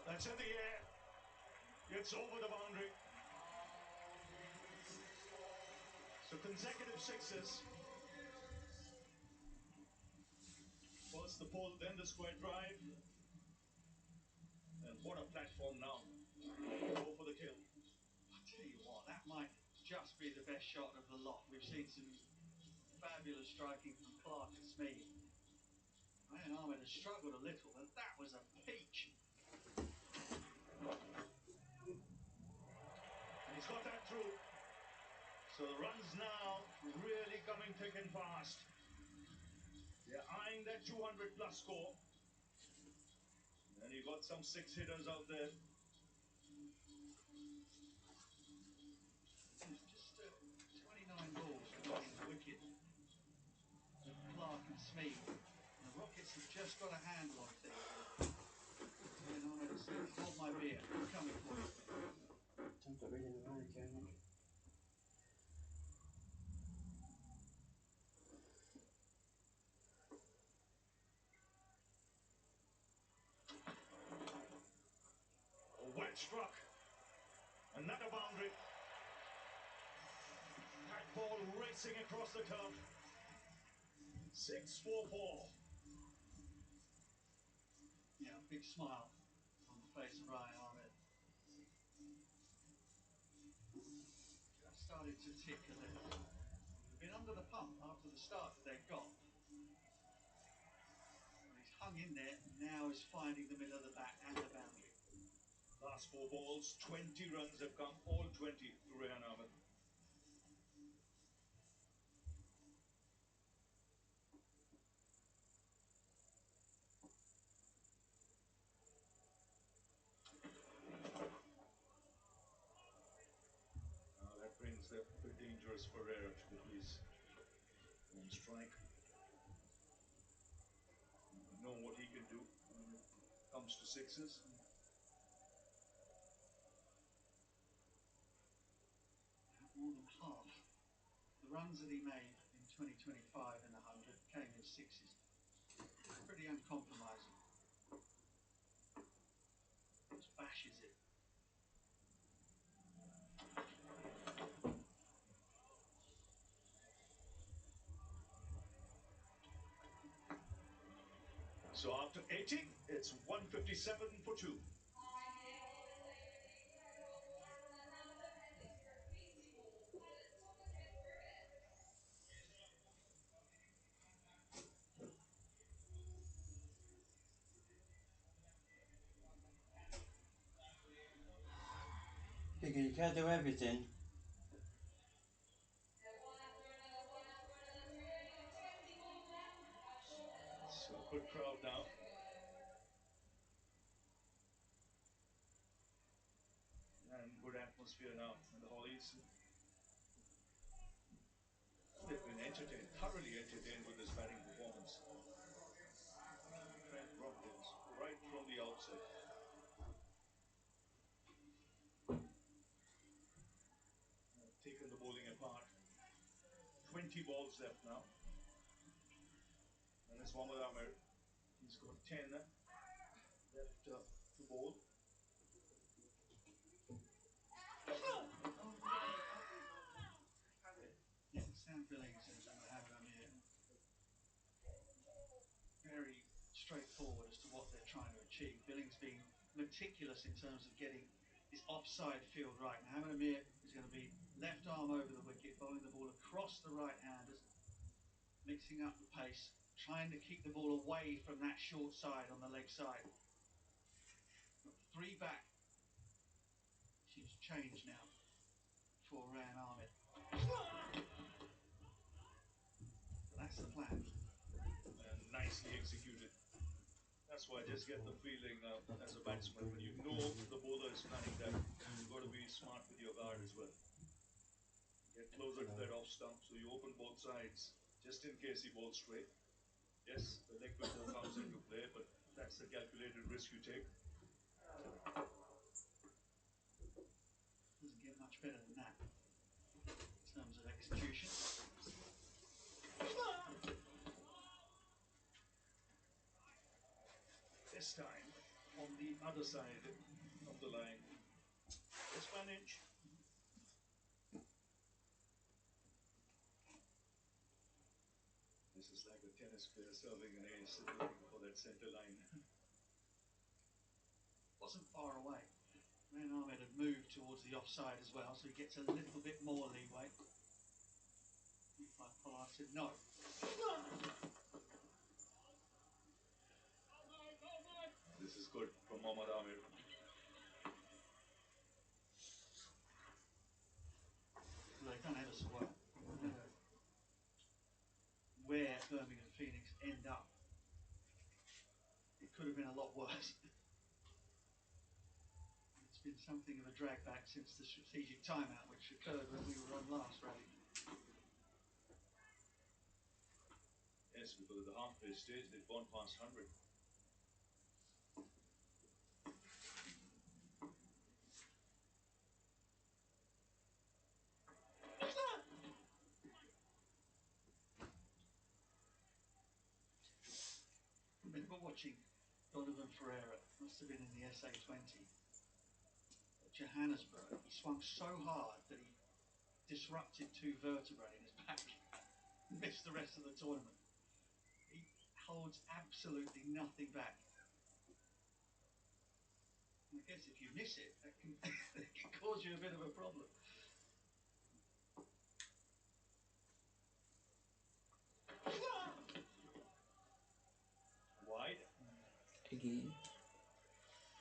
That's in the air. It's over the boundary. So consecutive sixes. First the pull, then the square drive. And what a platform now. Go for the kill. I tell you what, that might just be the best shot of the lot. We've seen some fabulous striking from Clark and Smeed. Ryan Ahmed has struggled a little, but that was a peach. And he's got that through. So the runs now really coming thick and fast. They're eyeing that 200 plus score. And you got some six hitters out there. Just 29 balls remaining the wicket with Clark and Smeed. The Rockets have just got a handle on things. Ryan Ahmed has said, hold my beer, I'm coming for you. Don't get rid of the money, Karen. Well struck. Another boundary. That ball racing across the turf. 6-4-4. Yeah, big smile on the face of Ryan Ahmed. Just started to tick a little. They've been under the pump after the start that they've got. Well, he's hung in there, now is finding the middle of the bat and the boundary. Last four balls, 20 runs have come, all 20 to Ryan Ahmed. That brings the dangerous Ferreira to the crease. On strike. You know what he can do when it comes to sixes. More than half the runs that he made in 2025 in the 100 came in sixes. Pretty uncompromising. Just bashes it. So after 80, it's 150. 57 for 2. Because you can't do everything. So good crowd now. And good atmosphere now in the Hollies. They've been entertained, thoroughly entertained with this batting performance. Trent Rockets right from the outset. Taken the bowling apart. 20 balls left now. And it's Mohammad Amir. He's got 10 left to bowl. Yeah, Sam Billings and Mohammad Amir, very straightforward as to what they're trying to achieve. Billings being meticulous in terms of getting his offside field right. Mohammad Amir is going to be left arm over the wicket, bowling the ball across the right-handers, mixing up the pace, trying to keep the ball away from that short side on the leg side. 3 back. She's changed now for Rayan Ahmed. That's the plan. And nicely executed. That's why I just get the feeling as a batsman, when you know the bowler is planning that, you've got to be smart with your guard as well. Get closer to that off stump so you open both sides just in case he bowls straight. Yes, the leg before comes into play, but that's the calculated risk you take. Doesn't get much better than that in terms of execution. This time on the other side of the line. Let's manage. This is like a tennis player serving an ace and looking for that center line. Wasn't far away. Rayan Ahmed had moved towards the offside as well, so he gets a little bit more leeway. Pollard said no. This is good from Mohammad Amir. Well, they've done ever so well. No matter where Birmingham Phoenix end up, it could have been a lot worse. It's been something of a drag back since the strategic timeout, which occurred when we were on last, Ravi. Yes, because at the halfway stage they've gone past 100. I remember watching Donovan Ferreira, must have been in the SA20, at Johannesburg. He swung so hard that he disrupted 2 vertebrae in his back. Missed the rest of the tournament. He holds absolutely nothing back. I guess if you miss it, that can, that can cause you a bit of a problem. Wide. Again.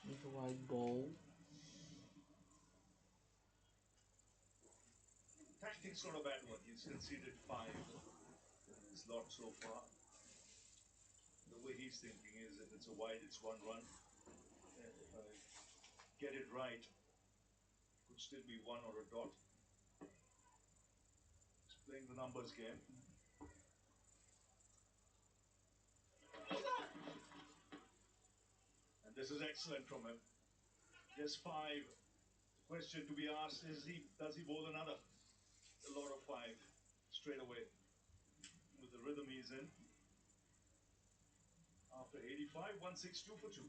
With a wide ball. Tactics not a bad one. He's conceded 5 in his lot so far. The way he's thinking is if it's a wide, it's 1 run. And if I get it right, it could still be 1 or a dot. He's playing the numbers game. And this is excellent from him. Just 5. The question to be asked is, does he bowl another? A lot of 5 straight away. With the rhythm he's in. After 85, 162 for 2.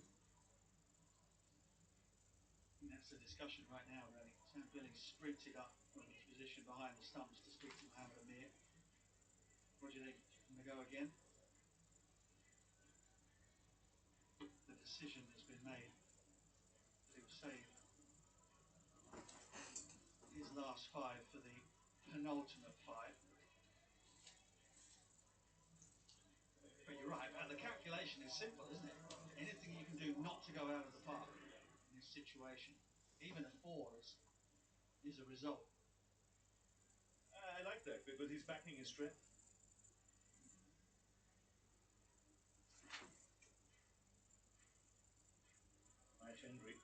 And that's the discussion right now, really. Sam Billings sprinted up from his position behind the stumps to speak to Mohammad Amir. Roger, they going to go again? The decision has been made. save his last 5 for the penultimate 5. But you're right, the calculation is simple, isn't it? Anything you can do not to go out of the park in this situation, even a 4 is a result. I like that because he's backing his strength. Matt Henry.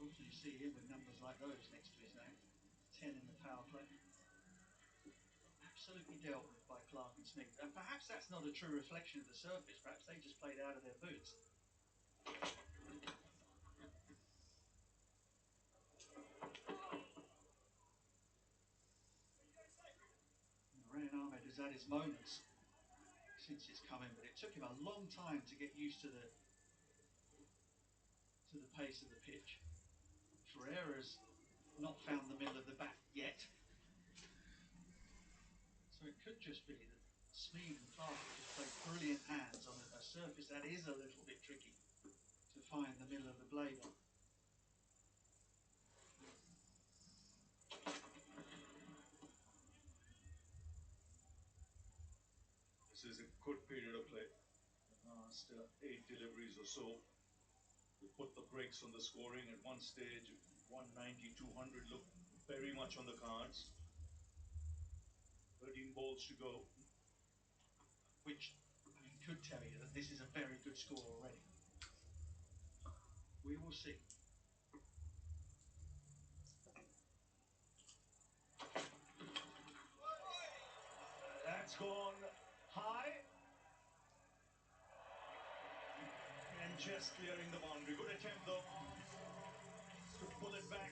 Often you see him with numbers like those next to his name. 10 in the power play. Absolutely dealt with by Clark and Smith. And perhaps that's not a true reflection of the surface. Perhaps they just played out of their boots. Ryan Ahmed has had his moments since it's come in, but it took him a long time to get used to the pace of the pitch. Ferreira's not found the middle of the bat yet. So it could just be that Smeed and Clark have just played brilliant hands on a surface that is a little bit tricky to find the middle of the blade on. This is a good period of play. Last 8 deliveries or so. To put the brakes on the scoring at one stage, 190, 200 looked very much on the cards. 13 balls to go. Which, I mean, could tell you that this is a very good score already. We will see. That's gone high. And just clearing the boundary. Good attempt though to pull it back.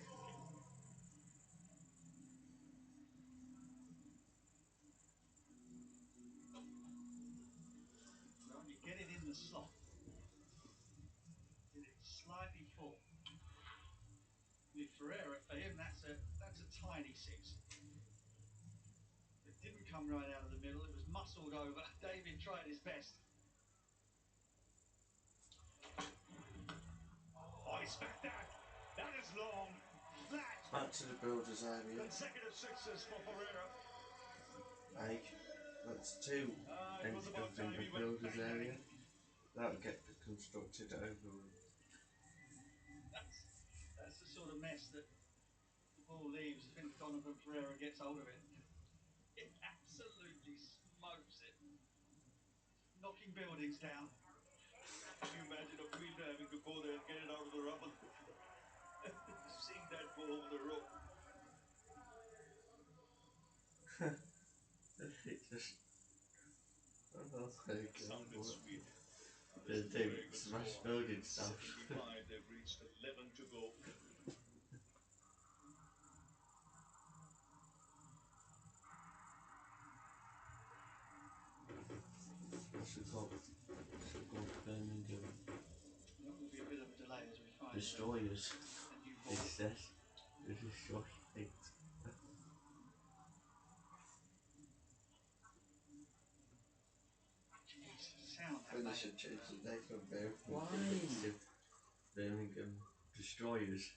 Well, you get it in the slot. Get it slightly full. With Ferreira, for him, that's a tiny 6. It didn't come right out of the middle. It was muscled over. David tried his best. Oh, he smacked that. That is long. Flat. Back to the builders area. Consecutive 6s for Ferreira. That's 2 It was ended about up in time the he went builders bang area. bang. That'll get constructed over. That's the sort of mess that the ball leaves when Donovan Ferreira gets hold of it. It absolutely smokes it. Knocking buildings down. Can you imagine a fielder having to go there and get it out of the rubble? Seeing that go over the rope. It just. Oh, there you go. Sounded sweet. They This is a very good smash score. building stuff. 75, they've reached 11 to go. Should call Birmingham There will be a bit of a delay as we find Destroyers. a new It ball. says the Destroy things. Jeez, sound that When they made. should change the name from Birmingham Why? to Birmingham Destroyers.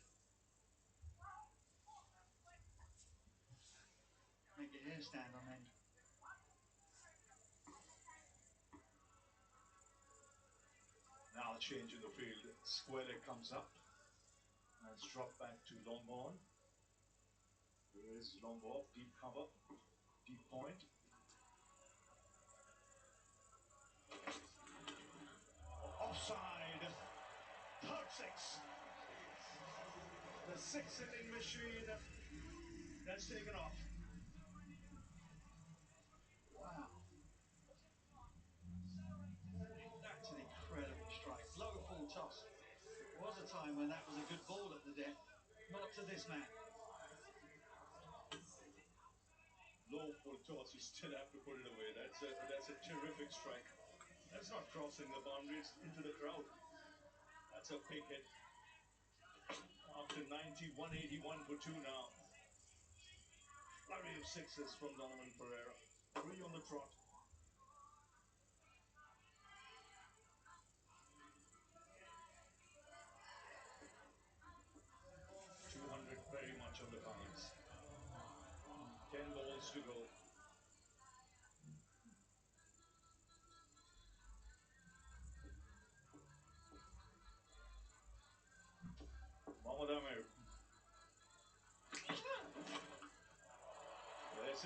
Make your hair stand on end. Now a change in the field. Square leg comes up. And it's dropped back to long on. There is long off, deep cover, deep point. Offside. Third 6. The 6-inning machine that's taken off. Wow. That's an incredible strike. Low full toss. There was a time when that was a good ball at the death. Not to this man. Low full toss, you still have to put it away. That's a terrific strike. That's not crossing the boundary, it's into the crowd. That's a big hit. After 90, 181 for 2 now. Flurry of 6s from Donovan Ferreira. 3 on the trot.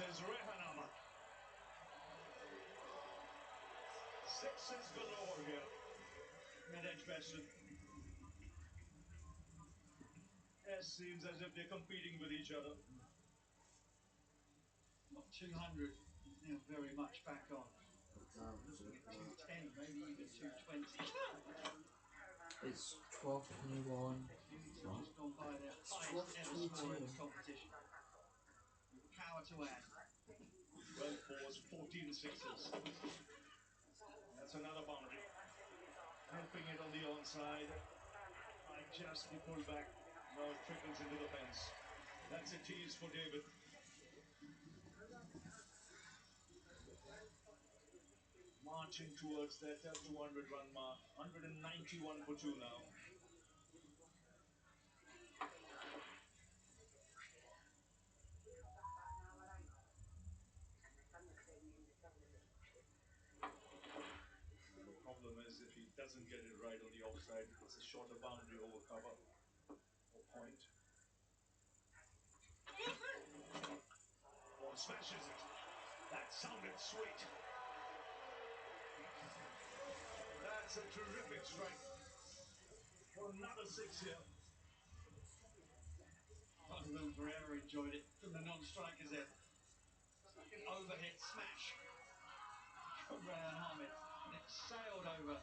Sixes, Rehanama. Sixes galore here at Edgbaston. It seems as if they're competing with each other. 200 is now very much back on. Looking at 210, maybe even 220. It's 12:21. Phoenix have just gone by their highest ever score in this competition. With power to add. 12 fours, 14 sixes. That's another boundary. Helping it on the onside. Might just be pulled back. Now it trickles into the fence. That's a tease for David. Marching towards that 200 run mark. 191 for 2 now. The problem is if he doesn't get it right on the offside, it's a shorter boundary over cover or point. Ball smashes it. That sounded sweet. That's a terrific strike for another 6 here. Donovan Pereira enjoyed it from the non-striker's end. It's like an overhead smash from Rayan Ahmed. And it sailed over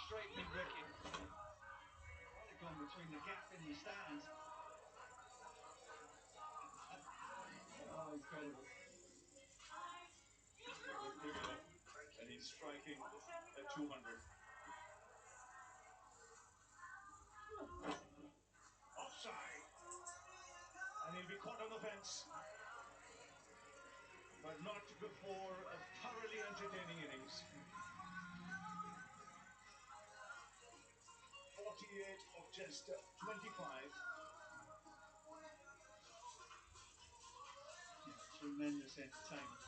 straight mid-wicket. Might have gone between the gap in the stands. Oh, incredible. Good pickup. And he's striking at 200. Offside. And he'll be caught on the fence. But not before a thoroughly entertaining innings. 48 of just 25. Tremendous entertainment.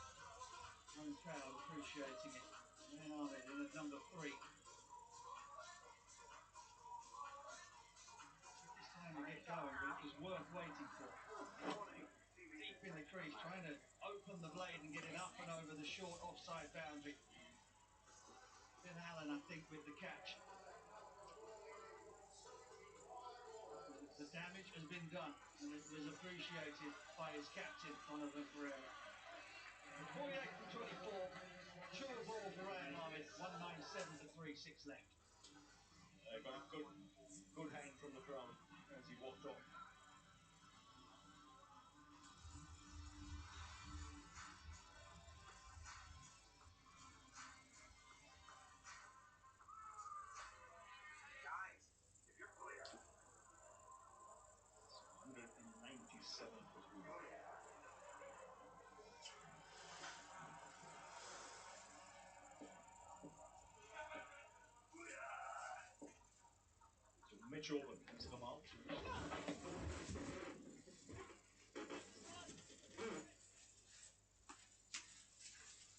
Home crowd appreciating it. Rayan Ahmed in at number 3. Took his time to get going, but it was worth waiting for. Deep in the crease, trying to open the blade and get it up and over the short offside boundary. Ben Allen, I think, with the catch. The damage has been done, and it was appreciated by his captain, Donovan Pereira. 48 from 24, 2 a ball for Rayan Ahmed, 197 to 3, 6 left. I got a good hand from the crowd as he walked off. It's 197 for 3. So Mitch Owen has come out.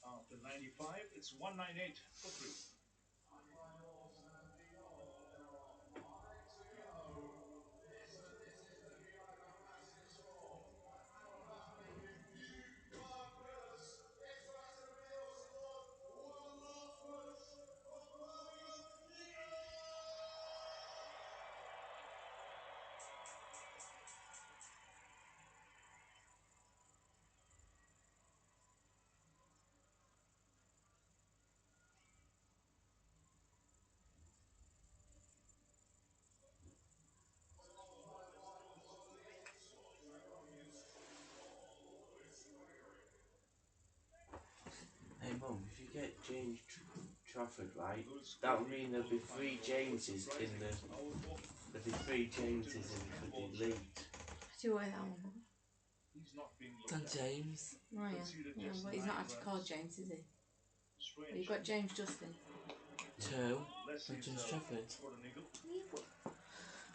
After 95, it's 198 for 3. Hey Mum, if you get James Trafford right, that would mean there'll be 3 Jameses in the... There'll be 3 Jameses in for the elite. Do I that one? He's not being Dan looked at. James. Oh yeah. Conceded Yeah, just but he's not 9 actually runs. called James, is he? Well, Strange. you've got James Justin. 2. Unless With he's James Trafford. got an eagle. Yeah, but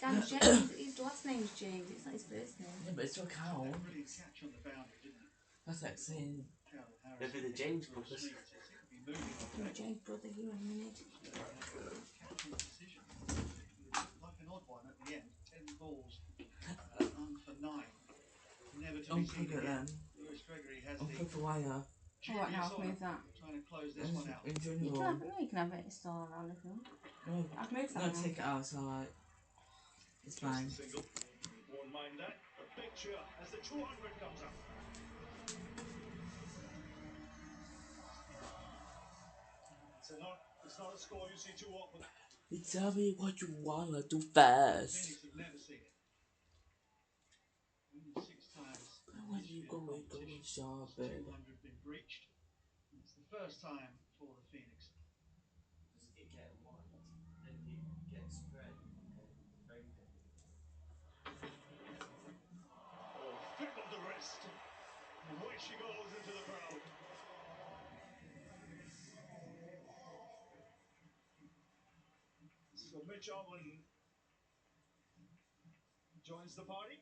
Dan James, his last name's James, it's not his first name. Yeah, but it's still count. Brilliant catch on the boundary, didn't it? That's like saying... Calvin Harris. Maybe the James brothers. It could be moving on You're that. James' brother, you in a minute. Catching decision. It looked like an odd one at the end. 10 balls, none for 9. Never to be seen Unplug it again. then. Lewis Gregory has the for wire. What now? dubious I've honour moved that. of trying to close this one out. In You general. can have it. No, you can have it. It's still around if you want. No, I've moved that no, now. take it out. It's alright. It's Just fine. a single. Won't mind that. A big cheer as the 200 comes up. It's not a score you see too often. You tell me what you wanna do fast. Phoenix have never seen it. Only 6 times in the When history you of go the it, go competition sharp, has baby. 200 been breached. It's the first time for the Phoenix. Does it get wide? Then it gets spread. Oh, flick of the wrist. Away she goes into the crowd. So Mitch Owen joins the party.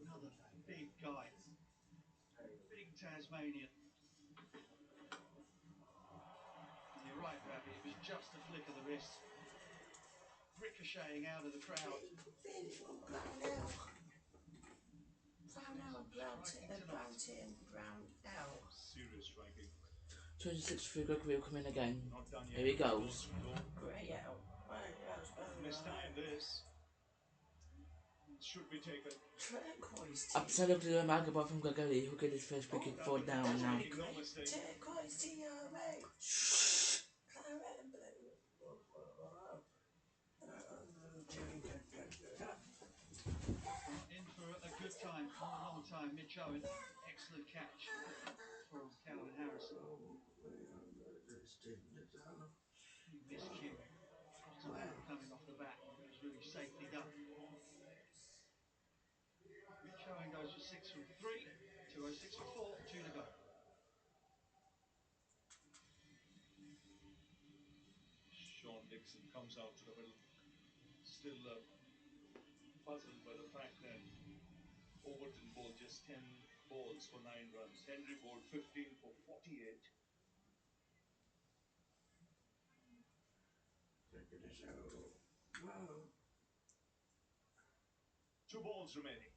Another big guy. Big Tasmanian. And you're right, Ravi, it was just a flick of the wrist. Ricocheting out of the crowd. Brown out. Serious striking. 26 for Gregory will come in again. Not done yet. Here he goes. Grey out. Mistime this. Should be taken. Absolutely remarkable from Gregory, who get his first wicket for down now. Making no mistake. Well, in for a good time, not a long time. Mitch Owen, excellent catch from Calvin Harrison. Big miscue just as they were coming off the bat, but it was really safely done. Mitch Owen goes for 6 from 3, 206 for 4, 2 to go. Sean Dixon comes out to the middle. Still puzzled by the fact that Overton bowled just 10 balls for 9 runs. Henry bowled 15 for 48. Two balls remaining.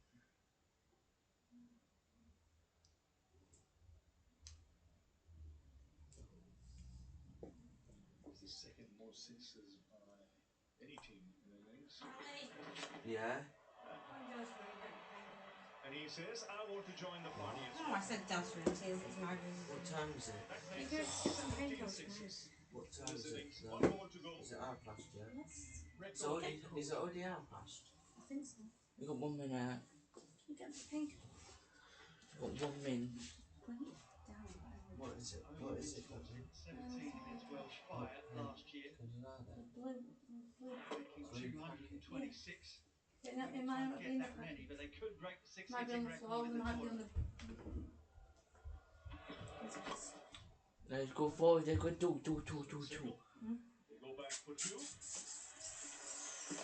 It's the second most sixes by any team in the innings. Yeah. And he says, I want to join the party as Oh, well. I said that's room. It's my room. What time is it? That You makes go it get some 17 painkillers. sixes What in time this is it? innings. No. 1 ball to go. Is it our past yet? Yes, So Record. is it already our past? I think so. We got 1 minute. You get the painkillers. We got 1 min. Put it down. What is it? Owen What was is it? 17 against Welsh Fire last year, Blue. making 226. In Phoenix my won't get that many, but they could break the 6 might be on hitting the record floor. in It the might be on tournament. the. Let's go forward. They go two. Single. They go back for 2.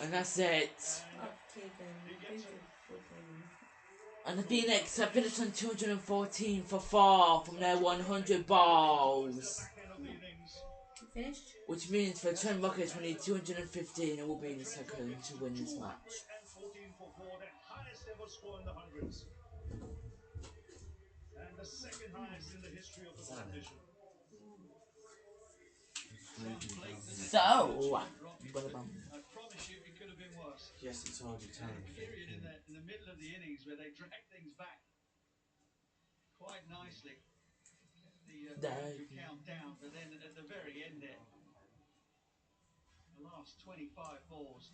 And that's it. And Okay, he then. gets it. And the Phoenix have finished on 214 for 4 from their 100 balls. The back end of the innings. You finished? Which means for Trent Rockets we need 215 and we'll be in the second to win this match. 214 for 4, the highest ever score in the hundreds. And the second highest in the history of the competition. Sounds bleak, doesn't it? So, Trent Rocket, but I promise you it could have been worse. yes, it's already There was a period in the middle of the innings where they dragged things back quite nicely. Kept the Andrew count down, but then at the very end there, the last 25 balls,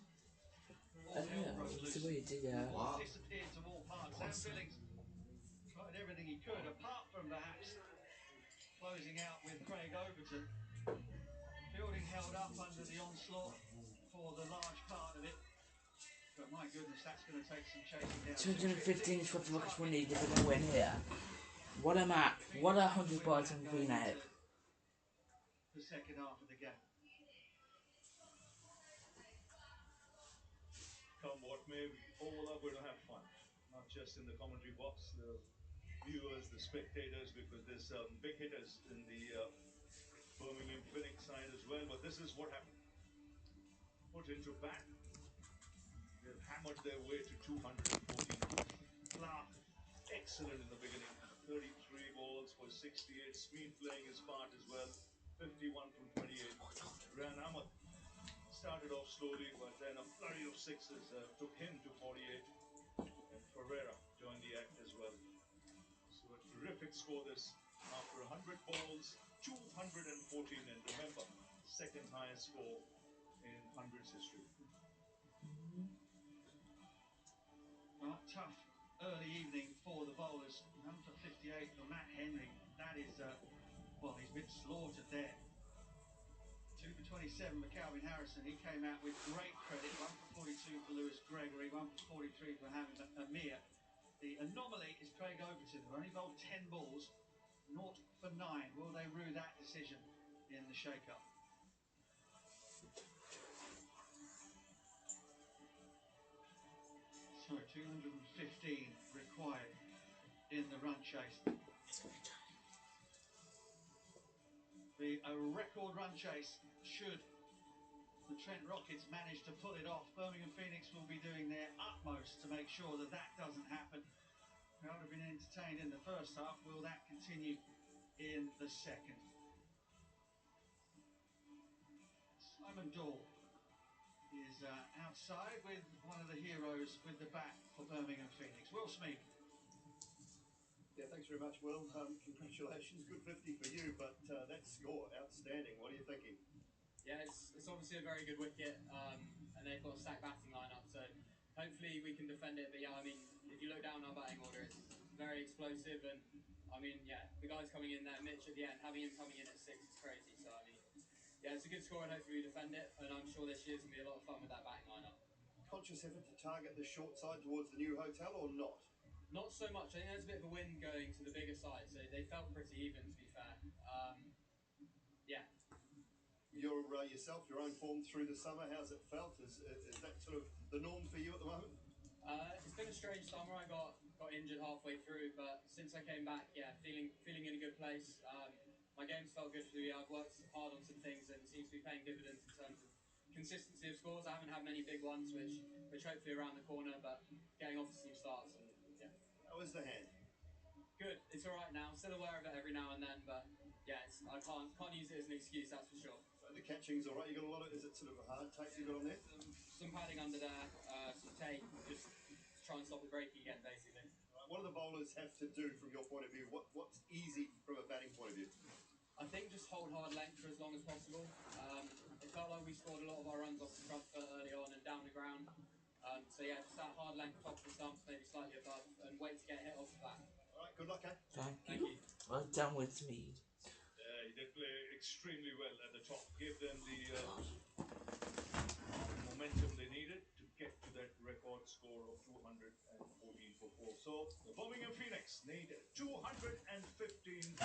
all hell broke loose. The ball disappeared to all parts. Sam Billings tried everything he could, apart from perhaps closing out with Craig Overton. Fielding held up under the onslaught for the large part of it. But my goodness, that's going to take some chasing down. 215 is what the Rockets will need if they're going to win here. What a match. What a 100 balls from Phoenix. The second half of the game. Come what may, all are going to have fun. Not just in the commentary box, the viewers, the spectators, because there's big hitters in the Birmingham Phoenix side as well. But this is what happened. Put into bat. They've hammered their way to 214. Clark, excellent in the beginning. 33 balls for 68. Smith playing his part as well. 51 from 28. Ran Ahmed started off slowly, but then a flurry of sixes took him to 48. And Ferreira joined the act as well. So a terrific score this after 100 balls, 214. And remember, the second highest score in hundreds history. Tough early evening for the bowlers. None for 58 for Matt Henry. That is, well, he's been slaughtered there. 2 for 27 for Calvin Harrison. He came out with great credit. 1 for 42 for Lewis Gregory. 1 for 43 for Hamid Amir. The anomaly is Craig Overton, who only bowled 10 balls, 0 for 9. Will they rue that decision in the shake-up? So 215 required in the run chase. Be a record run chase should the Trent Rockets manage to pull it off. Birmingham Phoenix will be doing their utmost to make sure that that doesn't happen. Crowd have been entertained in the first half. Will that continue in the second? Simon Daw is outside with one of the heroes with the bat for Birmingham Phoenix. Will Smeek. Yeah, thanks very much, Will. Congratulations, good 50 for you, but that score, outstanding. What are you thinking? Yeah, it's obviously a very good wicket, and they've got a stacked batting lineup, so hopefully we can defend it. But yeah, I mean, if you look down our batting order, it's very explosive, and I mean, yeah, the guys coming in there, Mitch at the end, having him coming in at 6 is crazy. So I mean, yeah, it's a good score, and hopefully we defend it. And I'm sure this year's gonna be a lot of fun with that batting lineup. Conscious effort to target the short side towards the new hotel or not? Not so much. I think there's a bit of a wind going to the bigger side, so they felt pretty even, to be fair. Yeah. Yourself, your own form through the summer, how's it felt? Is that sort of the norm for you at the moment? It's been a strange summer. I got injured halfway through, but since I came back, yeah, feeling in a good place. My game's felt good for me. I've worked hard on some things and it seems to be paying dividends in terms of consistency of scores. I haven't had many big ones, which hopefully are around the corner, but getting off to some starts and yeah. How is the hand? Good. It's all right now. Still aware of it every now and then, but yeah, I can't use it as an excuse. That's for sure. So the catching's all right. You got a lot of. Is it sort of a hard tape you got on there? Some padding under there, some tape, just to try and stop it breaking again, basically. What do the bowlers have to do from your point of view? What's easy from a batting point of view? I think just hold hard length for as long as possible. It felt like we scored a lot of our runs off the front foot early on and down the ground. So yeah, just that hard length top of the stumps, maybe slightly above, and wait to get hit off the bat. All right, good luck, eh? Thank you. Well done with me. He did play extremely well at the top. Gave them the momentum they needed to get to that record score of 214 for 4. So the Birmingham Phoenix need 215.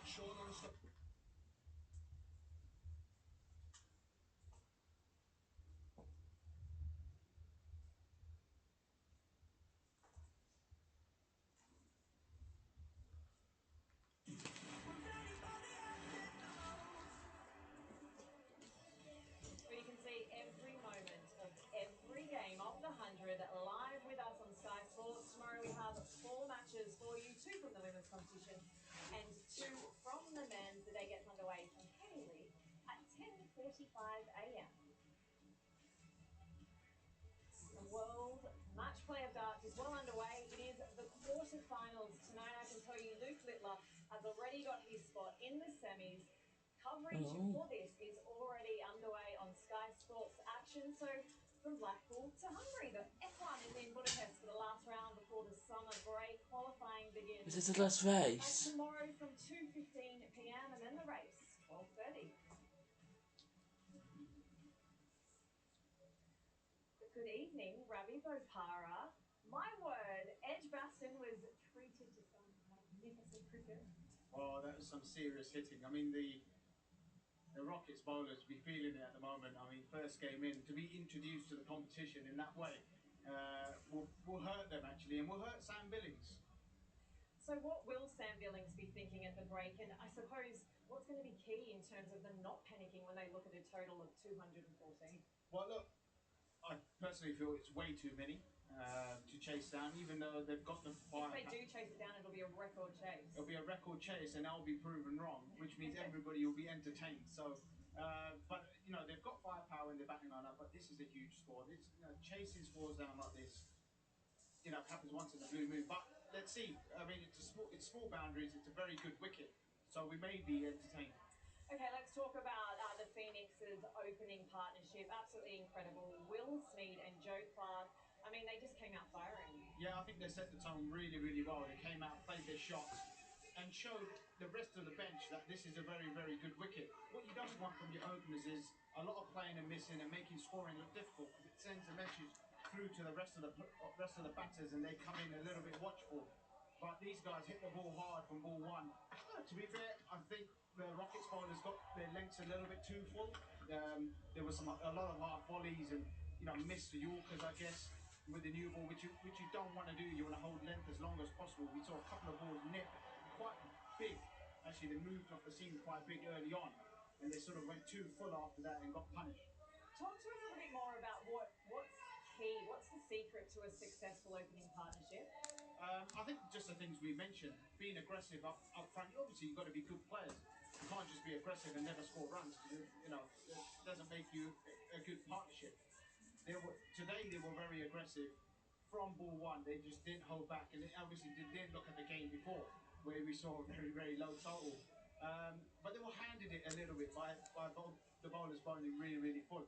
Shown on Sky. Where you can see every moment of every game of the 100 live with us on Sky Sports. Tomorrow we have 4 matches for you, 2 from the women's competition and 2 from the men's. The day gets underway from Headingley at 10:45 a.m. The World Match Play of Darts is well underway. It is the quarterfinals tonight. I can tell you Luke Littler has already got his spot in the semis. Coverage for this is already underway on Sky Sports Action. So from Blackpool to Hungary, the F1 is in Budapest for the last round before the summer break. Qualifying begins. Is this the last race? Tomorrow from 2:15 p.m. and then the race 12:30. Good evening, Ravi Bopara. My word, Edge Baston was treated to some magnificent cricket Oh, that was some serious hitting. I mean, the Rockets bowlers be feeling it at the moment. I mean, first game in, to be introduced to the competition in that way will hurt them actually, and will hurt Sam Billings. So what will Sam Billings be thinking at the break? And I suppose what's going to be key in terms of them not panicking when they look at a total of 214? Well, look, I personally feel it's way too many to chase down, even though they've got the fire. If they do chase it down, it'll be a record chase. It'll be a record chase, and that'll be proven wrong, which means everybody will be entertained. So, but you know, they've got firepower in the batting lineup, but this is a huge score. This, you know, chasing scores down like this, you know, happens once in a blue moon. But let's see. I mean, it's small boundaries. It's a very good wicket, so we may be entertained. Okay, let's talk about the Phoenix's opening partnership. Absolutely incredible. Will Smeed and Joe Clark. I mean, they just came out firing. Yeah, I think they set the tone really, really well. They came out, played their shots, and showed the rest of the bench that this is a very, very good wicket. What you don't want from your openers is a lot of playing and missing and making scoring look difficult, because it sends a message through to the rest of the batters, and they come in a little bit watchful. But these guys hit the ball hard from ball one. To be fair, I think the Rockets bowlers got their lengths a little bit too full. There was a lot of hard volleys and, you know, missed Yorkers, I guess, with the new ball, which you don't want to do. You want to hold length as long as possible. We saw a couple of balls nip quite big. Actually, they moved off the seam quite big early on, and they sort of went too full after that and got punished. Talk to us a little bit more about what's key. What's the secret to a successful opening partnership? I think just the things we mentioned, being aggressive up front. Obviously, you've got to be good players. You can't just be aggressive and never score runs. You know, it doesn't make you a good partnership. Today they were very aggressive from ball one. They just didn't hold back, and they obviously didn't look at the game before, where we saw a very, very low total. But they were handed it a little bit by the bowlers bowling really, really full.